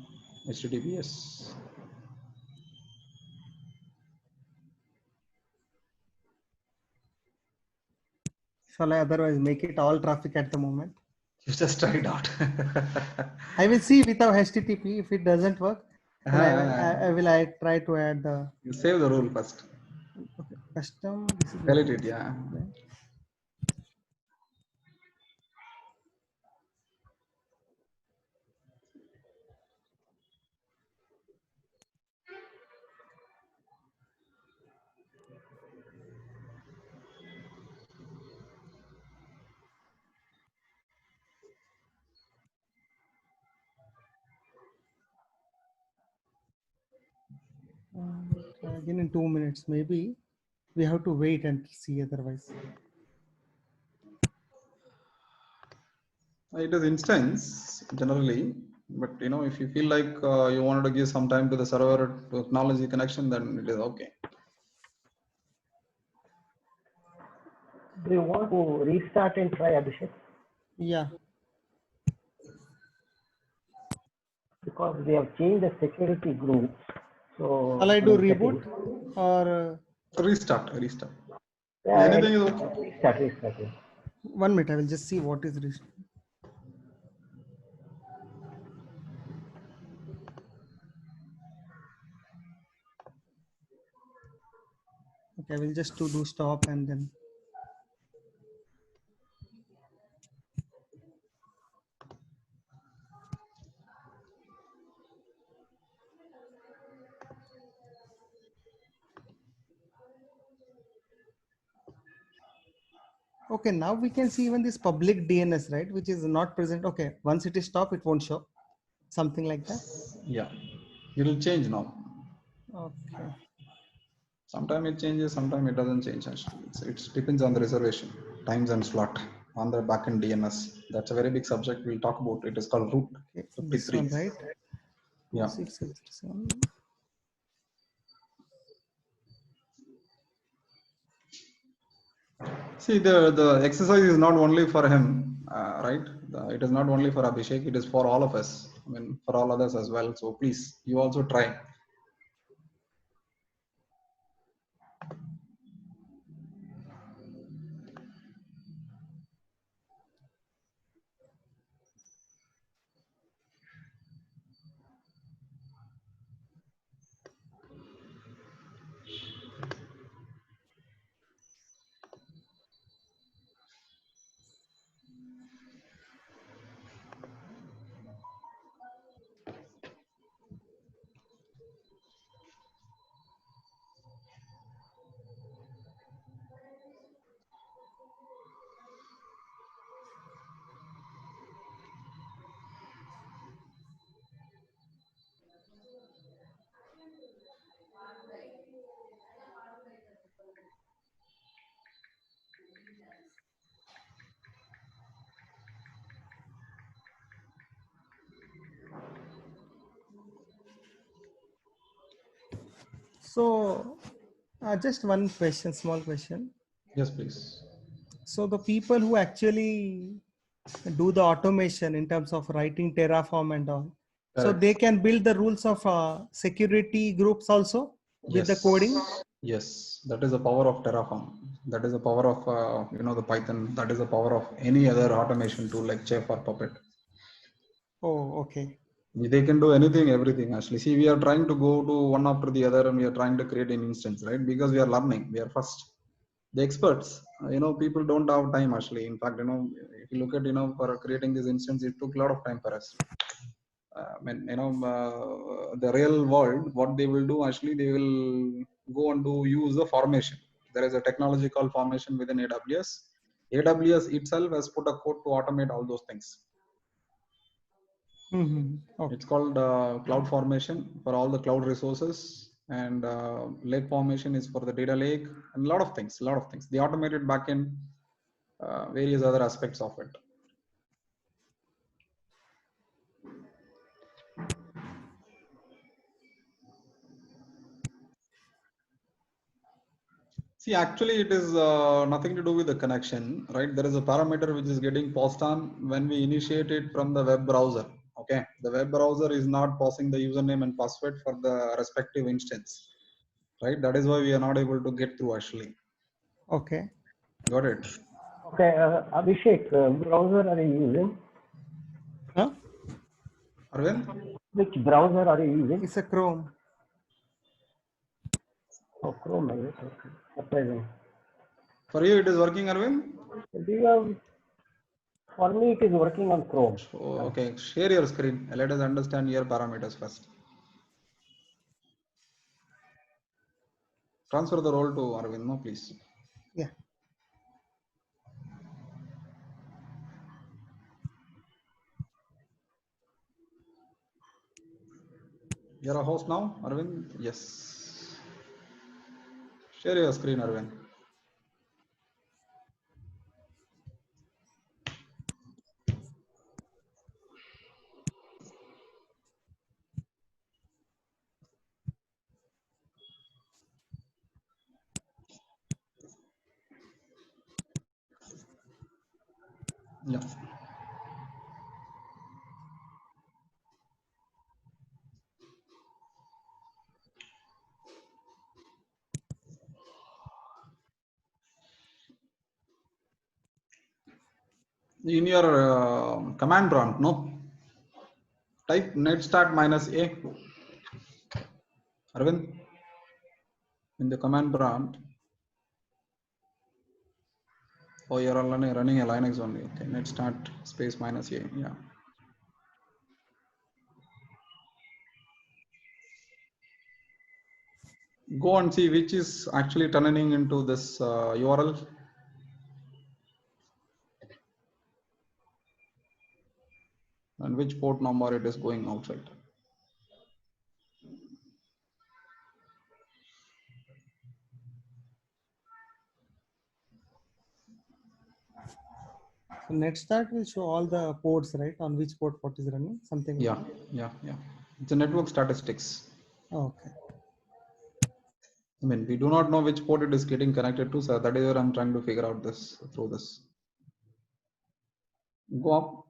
HTTPS. Shall I otherwise make it all traffic at the moment? You just try it out. I will see without HTTP. If it doesn't work, then I try to add the You save the rule first. custom. Delete it, yeah. Again in 2 minutes, maybe we have to wait and see otherwise. It is instance generally, but if you feel like you wanted to give some time to the server to acknowledge the connection, then it is okay. Do you want to restart and try, Abhishek? Yeah. Because we have changed the security group. So Shall I do reboot or Restart. Yeah, Anything is okay. Restart. Yeah. 1 minute? I will just see what is restart. Okay, I will just do stop and then. Okay, now we can see even this public DNS, right? Which is not present. Okay, once it is stopped, it won't show. Something like that. Yeah, it will change now. Okay. Sometimes it changes, sometimes it doesn't change. Actually, it depends on the reservation, times and slot on the backend DNS. That's a very big subject. We'll talk about. It is called route Okay, 53. this one, right? Yeah. 2637. See, the exercise is not only for him, right? It is not only for Abhishek. It is for all of us. I mean, for all others as well. So please, you also try. So, just one question, small question. Yes, please. So the people who actually do the automation in terms of writing Terraform and all, so Correct. they can build the rules of security groups also with the coding. Yes, that is the power of Terraform. That is the power of the Python. That is the power of any other automation tool like Chef or Puppet. Oh, okay. They can do anything, everything. Actually, see, we are trying to go to one after the other, and we are trying to create an instance, right? Because we are learning. We are first. The experts, people don't have time. Actually, in fact, if you look at, for creating this instance, it took a lot of time for us. The real world, what they will do, actually, they will go and use the formation. There is a technology called formation within AWS. AWS itself has put a code to automate all those things. Okay. It's called cloud formation for all the cloud resources, and lake formation is for the data lake, and a lot of things. The automated backend, various other aspects of it. See, actually, it is nothing to do with the connection, right? There is a parameter which is getting passed on when we initiate it from the web browser. Okay, the web browser is not passing the username and password for the respective instance, right? That is why we are not able to get through. Actually, Okay. got it. Okay, Abhishek, browser are you using? Huh? Arvind? Which browser are you using? It's a Chrome. Oh, Chrome, is it? Okay. Surprising. For you, it is working, Arvind? Do you have, for me, it is working on Chrome. Okay, share your screen. Let us understand your parameters first. Transfer the role to Arvind, no, please. Yeah. You're a host now, Arvind? Yes. Share your screen, Arvind. Yeah. In your command prompt, no? Type netstart -a. Arvind, in the command prompt. Oh, you're running a Linux only. Okay, netstart space -a. Yeah. Go and see which is actually turning into this URL. And which port number it is going outside. So NetStart will show all the ports, right? On which port what is running, something like Yeah. It's a network statistics. that. Okay. I mean, we do not know which port it is getting connected to, so that is where I'm trying to figure out this through this. Go up.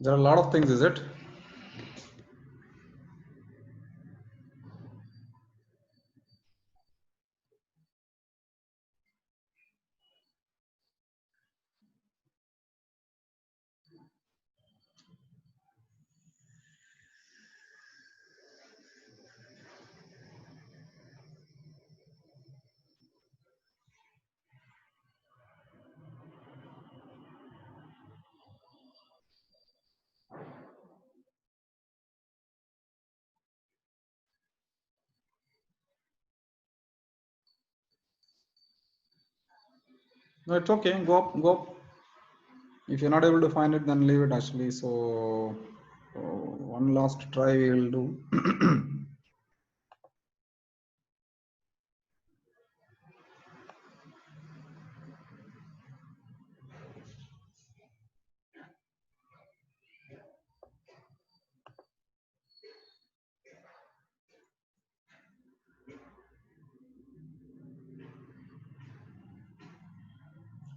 There are a lot of things, is it? No, it's okay. Go up, go up. If you're not able to find it, then leave it actually. So one last try we will do.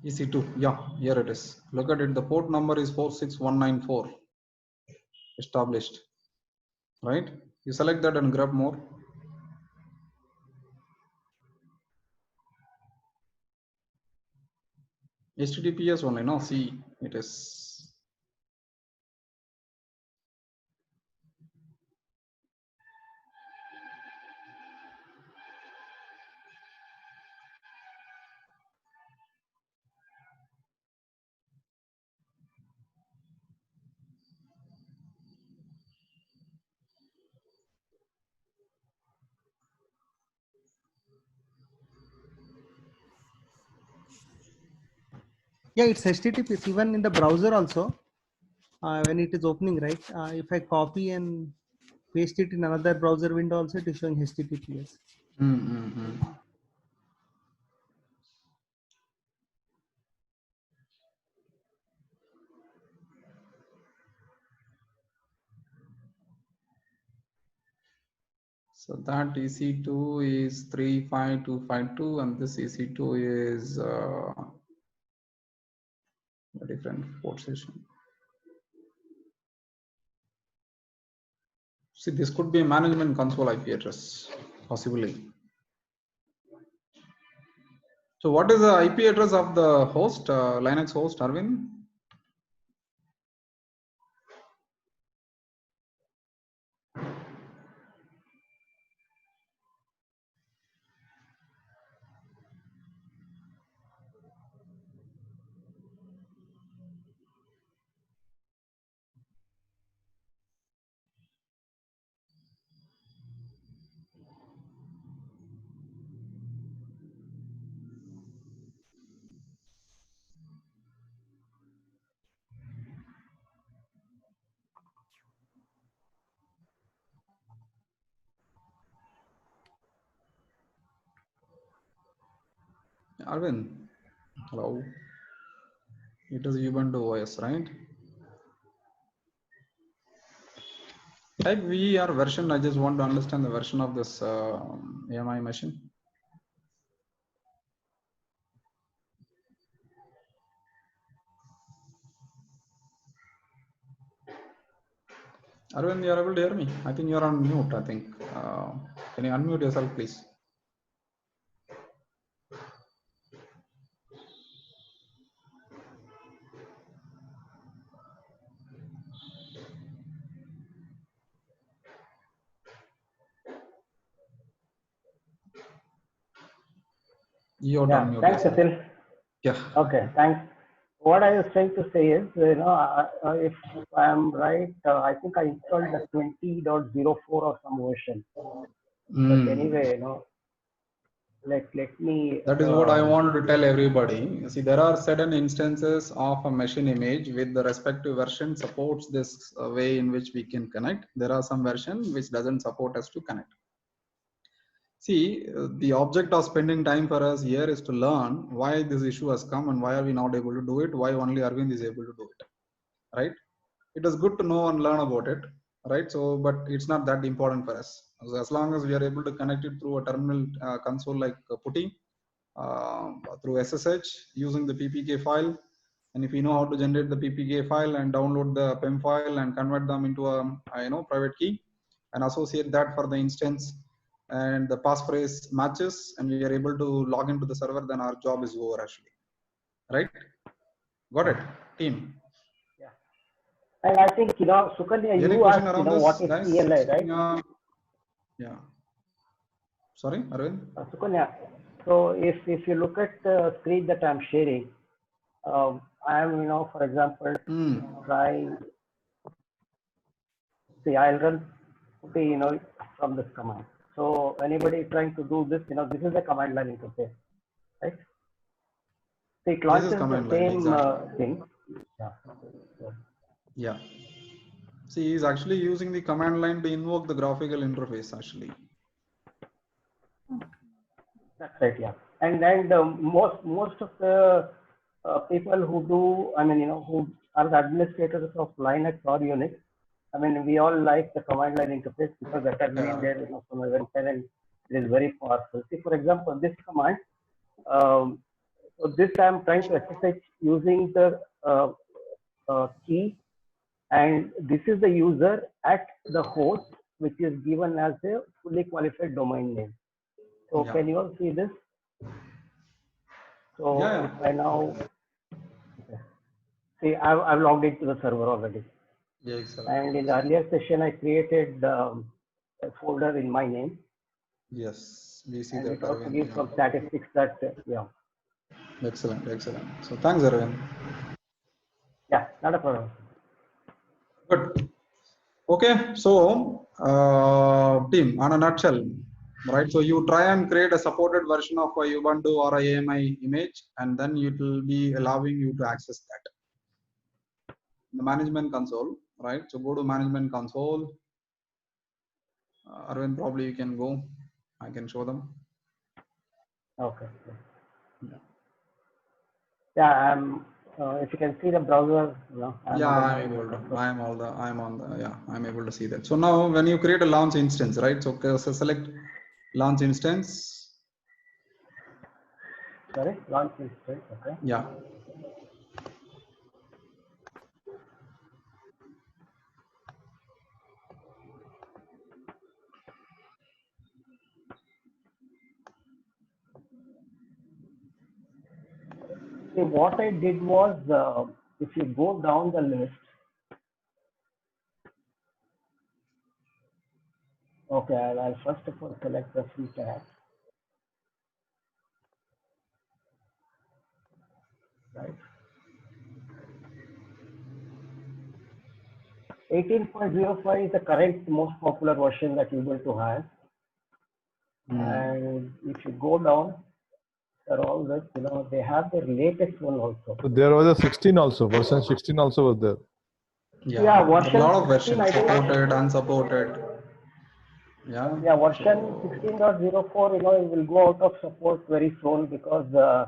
EC2, yeah, here it is. Look at it. The port number is 46194 established, right? You select that and grab more. HTTPS only, no? See, it is. Yeah, it's HTTPS. Even in the browser also, when it is opening, right? If I copy and paste it in another browser window, also it is showing HTTPS. So that EC2 is 35252 and this EC2 is a different port session. See, this could be a management console IP address, possibly. So what is the IP address of the host, Linux host, Arvind? Arvind, hello. It is Ubuntu OS, right? Type V or version. I just want to understand the version of this AMI machine. Arvind, you are able to hear me? I think you are on mute. I think. Can you unmute yourself, please? You are on mute. Thanks, Atil. Yeah. Okay, thanks. What I was trying to say is, if I'm right, I think I installed the 20.04 or some version. But anyway, let me. That is what I want to tell everybody. See, there are certain instances of a machine image with the respective version supports this way in which we can connect. There are some version which doesn't support us to connect. See, the object of spending time for us here is to learn why this issue has come and why are we not able to do it, why only Arvind is able to do it, right? It is good to know and learn about it, right? So, but it's not that important for us. So as long as we are able to connect it through a terminal console like PuTTY, through SSH using the PPK file, and if you know how to generate the PPK file and download the PEM file and convert them into a private key and associate that for the instance, and the passphrase matches and we are able to log into the server, then our job is over actually, right? Got it, team? Yeah. And I think, Sukanya, Any you question asked, around this, what is guys? CLI, right? Yeah. Sorry, Arvind? Sukanya, so if you look at the screen that I'm sharing, I am, for example, trying. See, I'll run PuTTY, from this command. So anybody trying to do this, this is a command line interface, right? So it launches the same exactly. Thing. Yeah. Yeah. See, he's actually using the command line to invoke the graphical interface actually. That's right, yeah. And then most of the people who do, who are the administrators of Linux or Unix, we all like the command line interface because that has been there, from a very and it is very powerful. See, for example, this command, so this I'm trying to SSH using the key, and this is the user at the host, which is given as a fully qualified domain name. So can you all see this? So if I now, see, I've logged into the server already. Yeah, excellent. And in the earlier session, I created a folder in my name. Yes, we see and that. It also gives some statistics that, Excellent, excellent. So thanks, Arvind. Yeah, not a problem. Good. Okay, so team, on a nutshell, right? So you try and create a supported version of a Ubuntu or a AMI image, and then it will be allowing you to access that. The management console, right? So go to management console. Arvind, probably you can go. I can show them. Okay. Yeah, if you can see the browser, you know, I'm able to see that. So now when you create a launch instance, right? So select launch instance. Sorry, launch instance. Okay. Yeah. See, what I did was, if you go down the list, okay, I'll first of all select the free tab. Right. 18.05 is the current most popular version that Ubuntu has. And if you go down, they're all this, you know, they have the latest one also. So there was a 16 also, version 16 also was there. Yeah, version a lot of 16, versions, supported, unsupported. Yeah, version 16.04, you know, it will go out of support very soon because the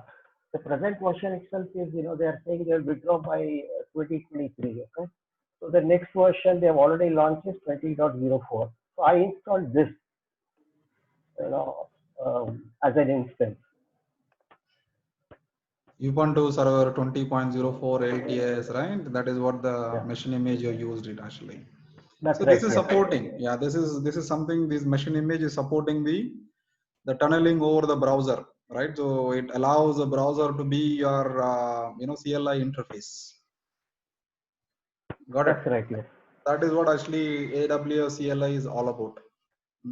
present version itself is, you know, they are saying they'll withdraw by 2023. Okay, so the next version they have already launched is 20.04. So I installed this, you know, as an instance. Ubuntu server 20.04 LTS, right? That is what the machine image you used it actually. That's so right, this is supporting. Yeah, this is something. This machine image is supporting the tunneling over the browser, right? So it allows the browser to be your CLI interface. Got That's it? right. Yes. That is what actually AWS CLI is all about.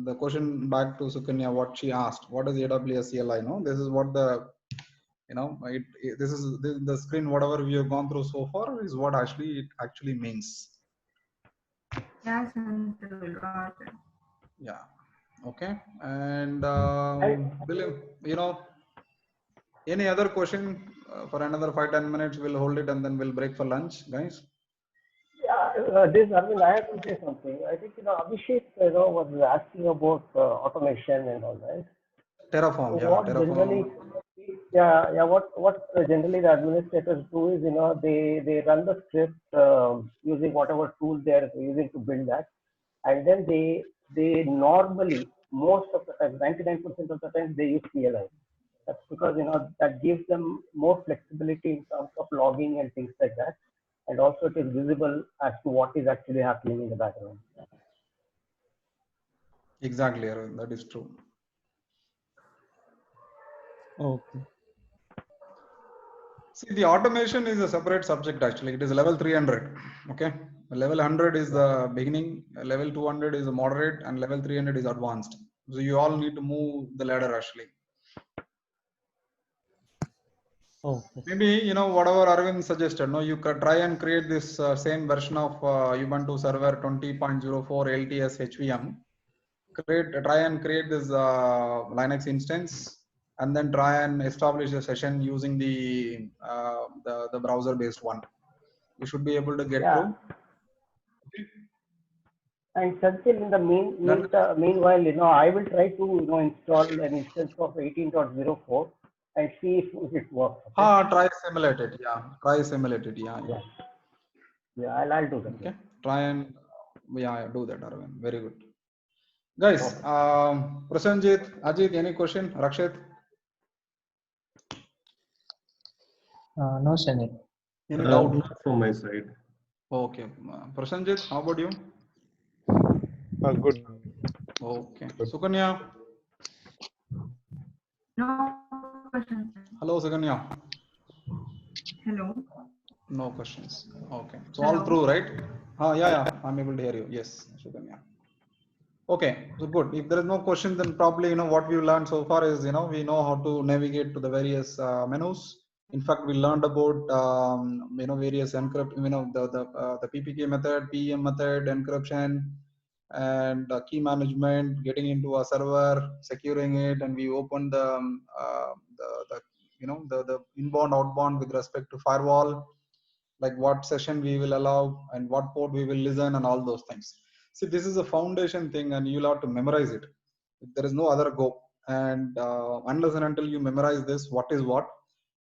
The question back to Sukanya, what she asked, what is AWS CLI? No, this is what the this is the screen. Whatever we have gone through so far is what actually it actually means. Yes, yeah. Okay. And William, any other question for another 5-10 minutes? We'll hold it and then we'll break for lunch, guys. Yeah, this, I mean, I have to say something. I think, Abhishek, was asking about automation and all that. Terraform, so what Terraform. What generally the administrators do is, they run the script using whatever tool they're using to build that, and then they normally, most of the time, 99% of the time, they use CLI. That's because that gives them more flexibility in terms of logging and things like that, and also it is visible as to what is actually happening in the background. Exactly, Arvind, that is true. Okay. See, the automation is a separate subject actually. It is level 300. Okay. Level 100 is the beginning, level 200 is the moderate, and level 300 is advanced. So you all need to move the ladder actually. Okay. Maybe, whatever Arvind suggested, you can try and create this same version of Ubuntu server 20.04 LTS HVM. Try and create this Linux instance, and then try and establish a session using the browser based one. You should be able to get through. Okay. And Santil, in the meanwhile, I will try to install an instance of 18.04 and see if it works. Okay? Try simulate it. Yeah, try simulate it. Yeah. Yeah, I'll do that. Okay. Try and do that, Arvind. Very good. Guys, Prasanjit, Ajit, any question? Rakshit? No, Sanil. Any doubt? Not from my side. Okay. Prasanjit, how about you? Good. Okay. Sukanya? No questions. Hello, Sukanya. Hello. No questions. Okay. So all through, right? Yeah. I'm able to hear you. Yes, Sukanya. Okay. So good. If there is no question, then probably, what we've learned so far is, we know how to navigate to the various menus. In fact, we learned about, various encrypt, the PPK method, PEM method, encryption, and key management, getting into a server, securing it, and we open the the inbound outbound with respect to firewall, like what session we will allow and what port we will listen and all those things. See, this is a foundation thing, and you'll have to memorize it. There is no other go. And unless and until you memorize this, what is what,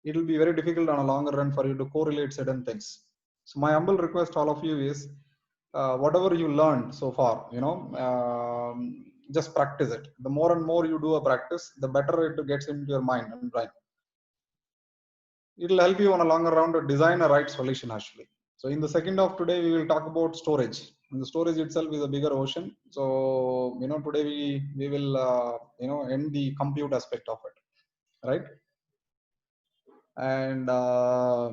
it will be very difficult on a longer run for you to correlate certain things. So my humble request to all of you is, whatever you learned so far, just practice it. The more and more you do a practice, the better it gets into your mind and brain. It will help you on a longer run to design a right solution actually. So in the second of today, we will talk about storage. And the storage itself is a bigger ocean. So, today we will, end the compute aspect of it, right? And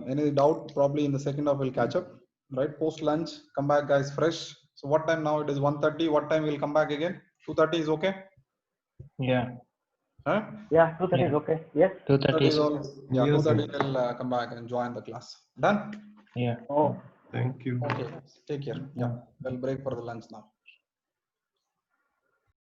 any doubt, probably in the second half we'll catch up, right? Post lunch, come back guys fresh. So what time now? It is 1:30. What time we'll come back again? 2:30 is okay? Yeah. Huh? Yeah, 2:30 is okay. Yes. 2:30 is all. Yeah, 2:30 will come back and join the class. Done? yeah. Oh. Thank you. Okay. Take care. Yeah. We'll break for the lunch now.